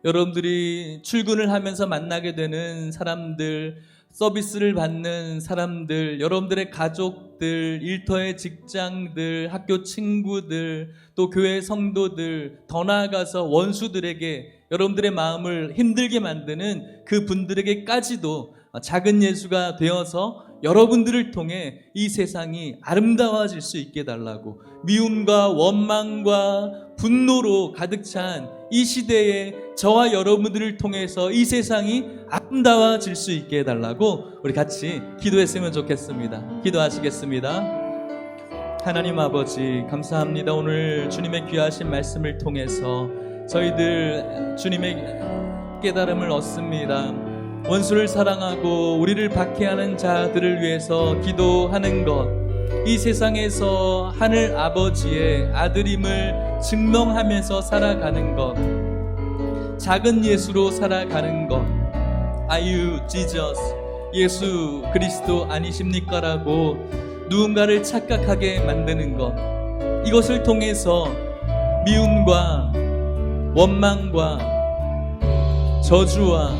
여러분들이 출근을 하면서 만나게 되는 사람들, 서비스를 받는 사람들, 여러분들의 가족들, 일터의 직장들, 학교 친구들, 또 교회 성도들, 더 나아가서 원수들에게 여러분들의 마음을 힘들게 만드는 그 분들에게까지도 작은 예수가 되어서 여러분들을 통해 이 세상이 아름다워질 수 있게 해달라고, 미움과 원망과 분노로 가득 찬 이 시대에 저와 여러분들을 통해서 이 세상이 아름다워질 수 있게 해달라고 우리 같이 기도했으면 좋겠습니다. 기도하시겠습니다. 하나님 아버지, 감사합니다. 오늘 주님의 귀하신 말씀을 통해서 저희들 주님의 깨달음을 얻습니다. 원수를 사랑하고 우리를 박해하는 자들을 위해서 기도하는 것, 이 세상에서 하늘 아버지의 아들임을 증명하면서 살아가는 것, 작은 예수로 살아가는 것, 아유 지저스, 예수 그리스도 아니십니까? 라고 누군가를 착각하게 만드는 것, 이것을 통해서 미움과 원망과 저주와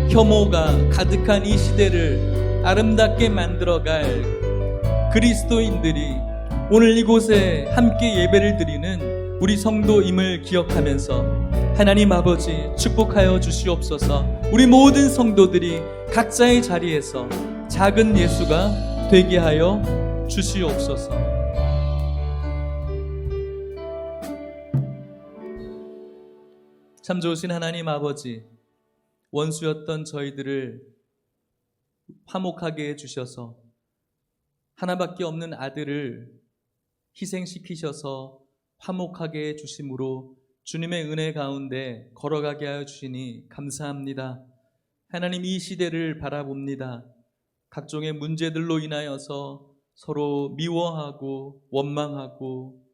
혐오가 가득한 이 시대를 아름답게 만들어갈 그리스도인들이 오늘 이곳에 함께 예배를 드리는 우리 성도임을 기억하면서 하나님 아버지 축복하여 주시옵소서. 우리 모든 성도들이 각자의 자리에서 작은 예수가 되게 하여 주시옵소서. 참 좋으신 하나님 아버지, 원수였던 저희들을 화목하게 해주셔서 하나밖에 없는 아들을 희생시키셔서 화목하게 해주심으로 주님의 은혜 가운데 걸어가게 하여 주시니 감사합니다. 하나님, 이 시대를 바라봅니다. 각종의 문제들로 인하여서 서로 미워하고 원망하고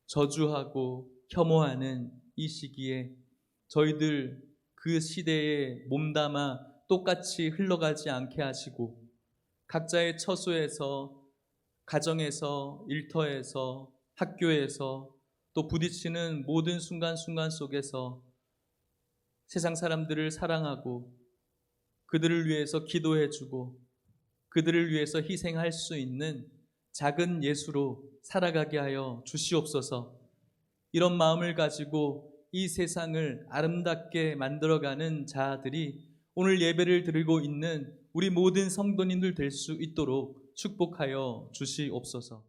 저주하고 혐오하는 이 시기에 저희들 그 시대에 몸담아 똑같이 흘러가지 않게 하시고 각자의 처소에서, 가정에서, 일터에서, 학교에서 또 부딪히는 모든 순간순간 속에서 세상 사람들을 사랑하고 그들을 위해서 기도해주고 그들을 위해서 희생할 수 있는 작은 예수로 살아가게 하여 주시옵소서. 이런 마음을 가지고 이 세상을 아름답게 만들어가는 자들이 오늘 예배를 드리고 있는 우리 모든 성도님들 될 수 있도록 축복하여 주시옵소서.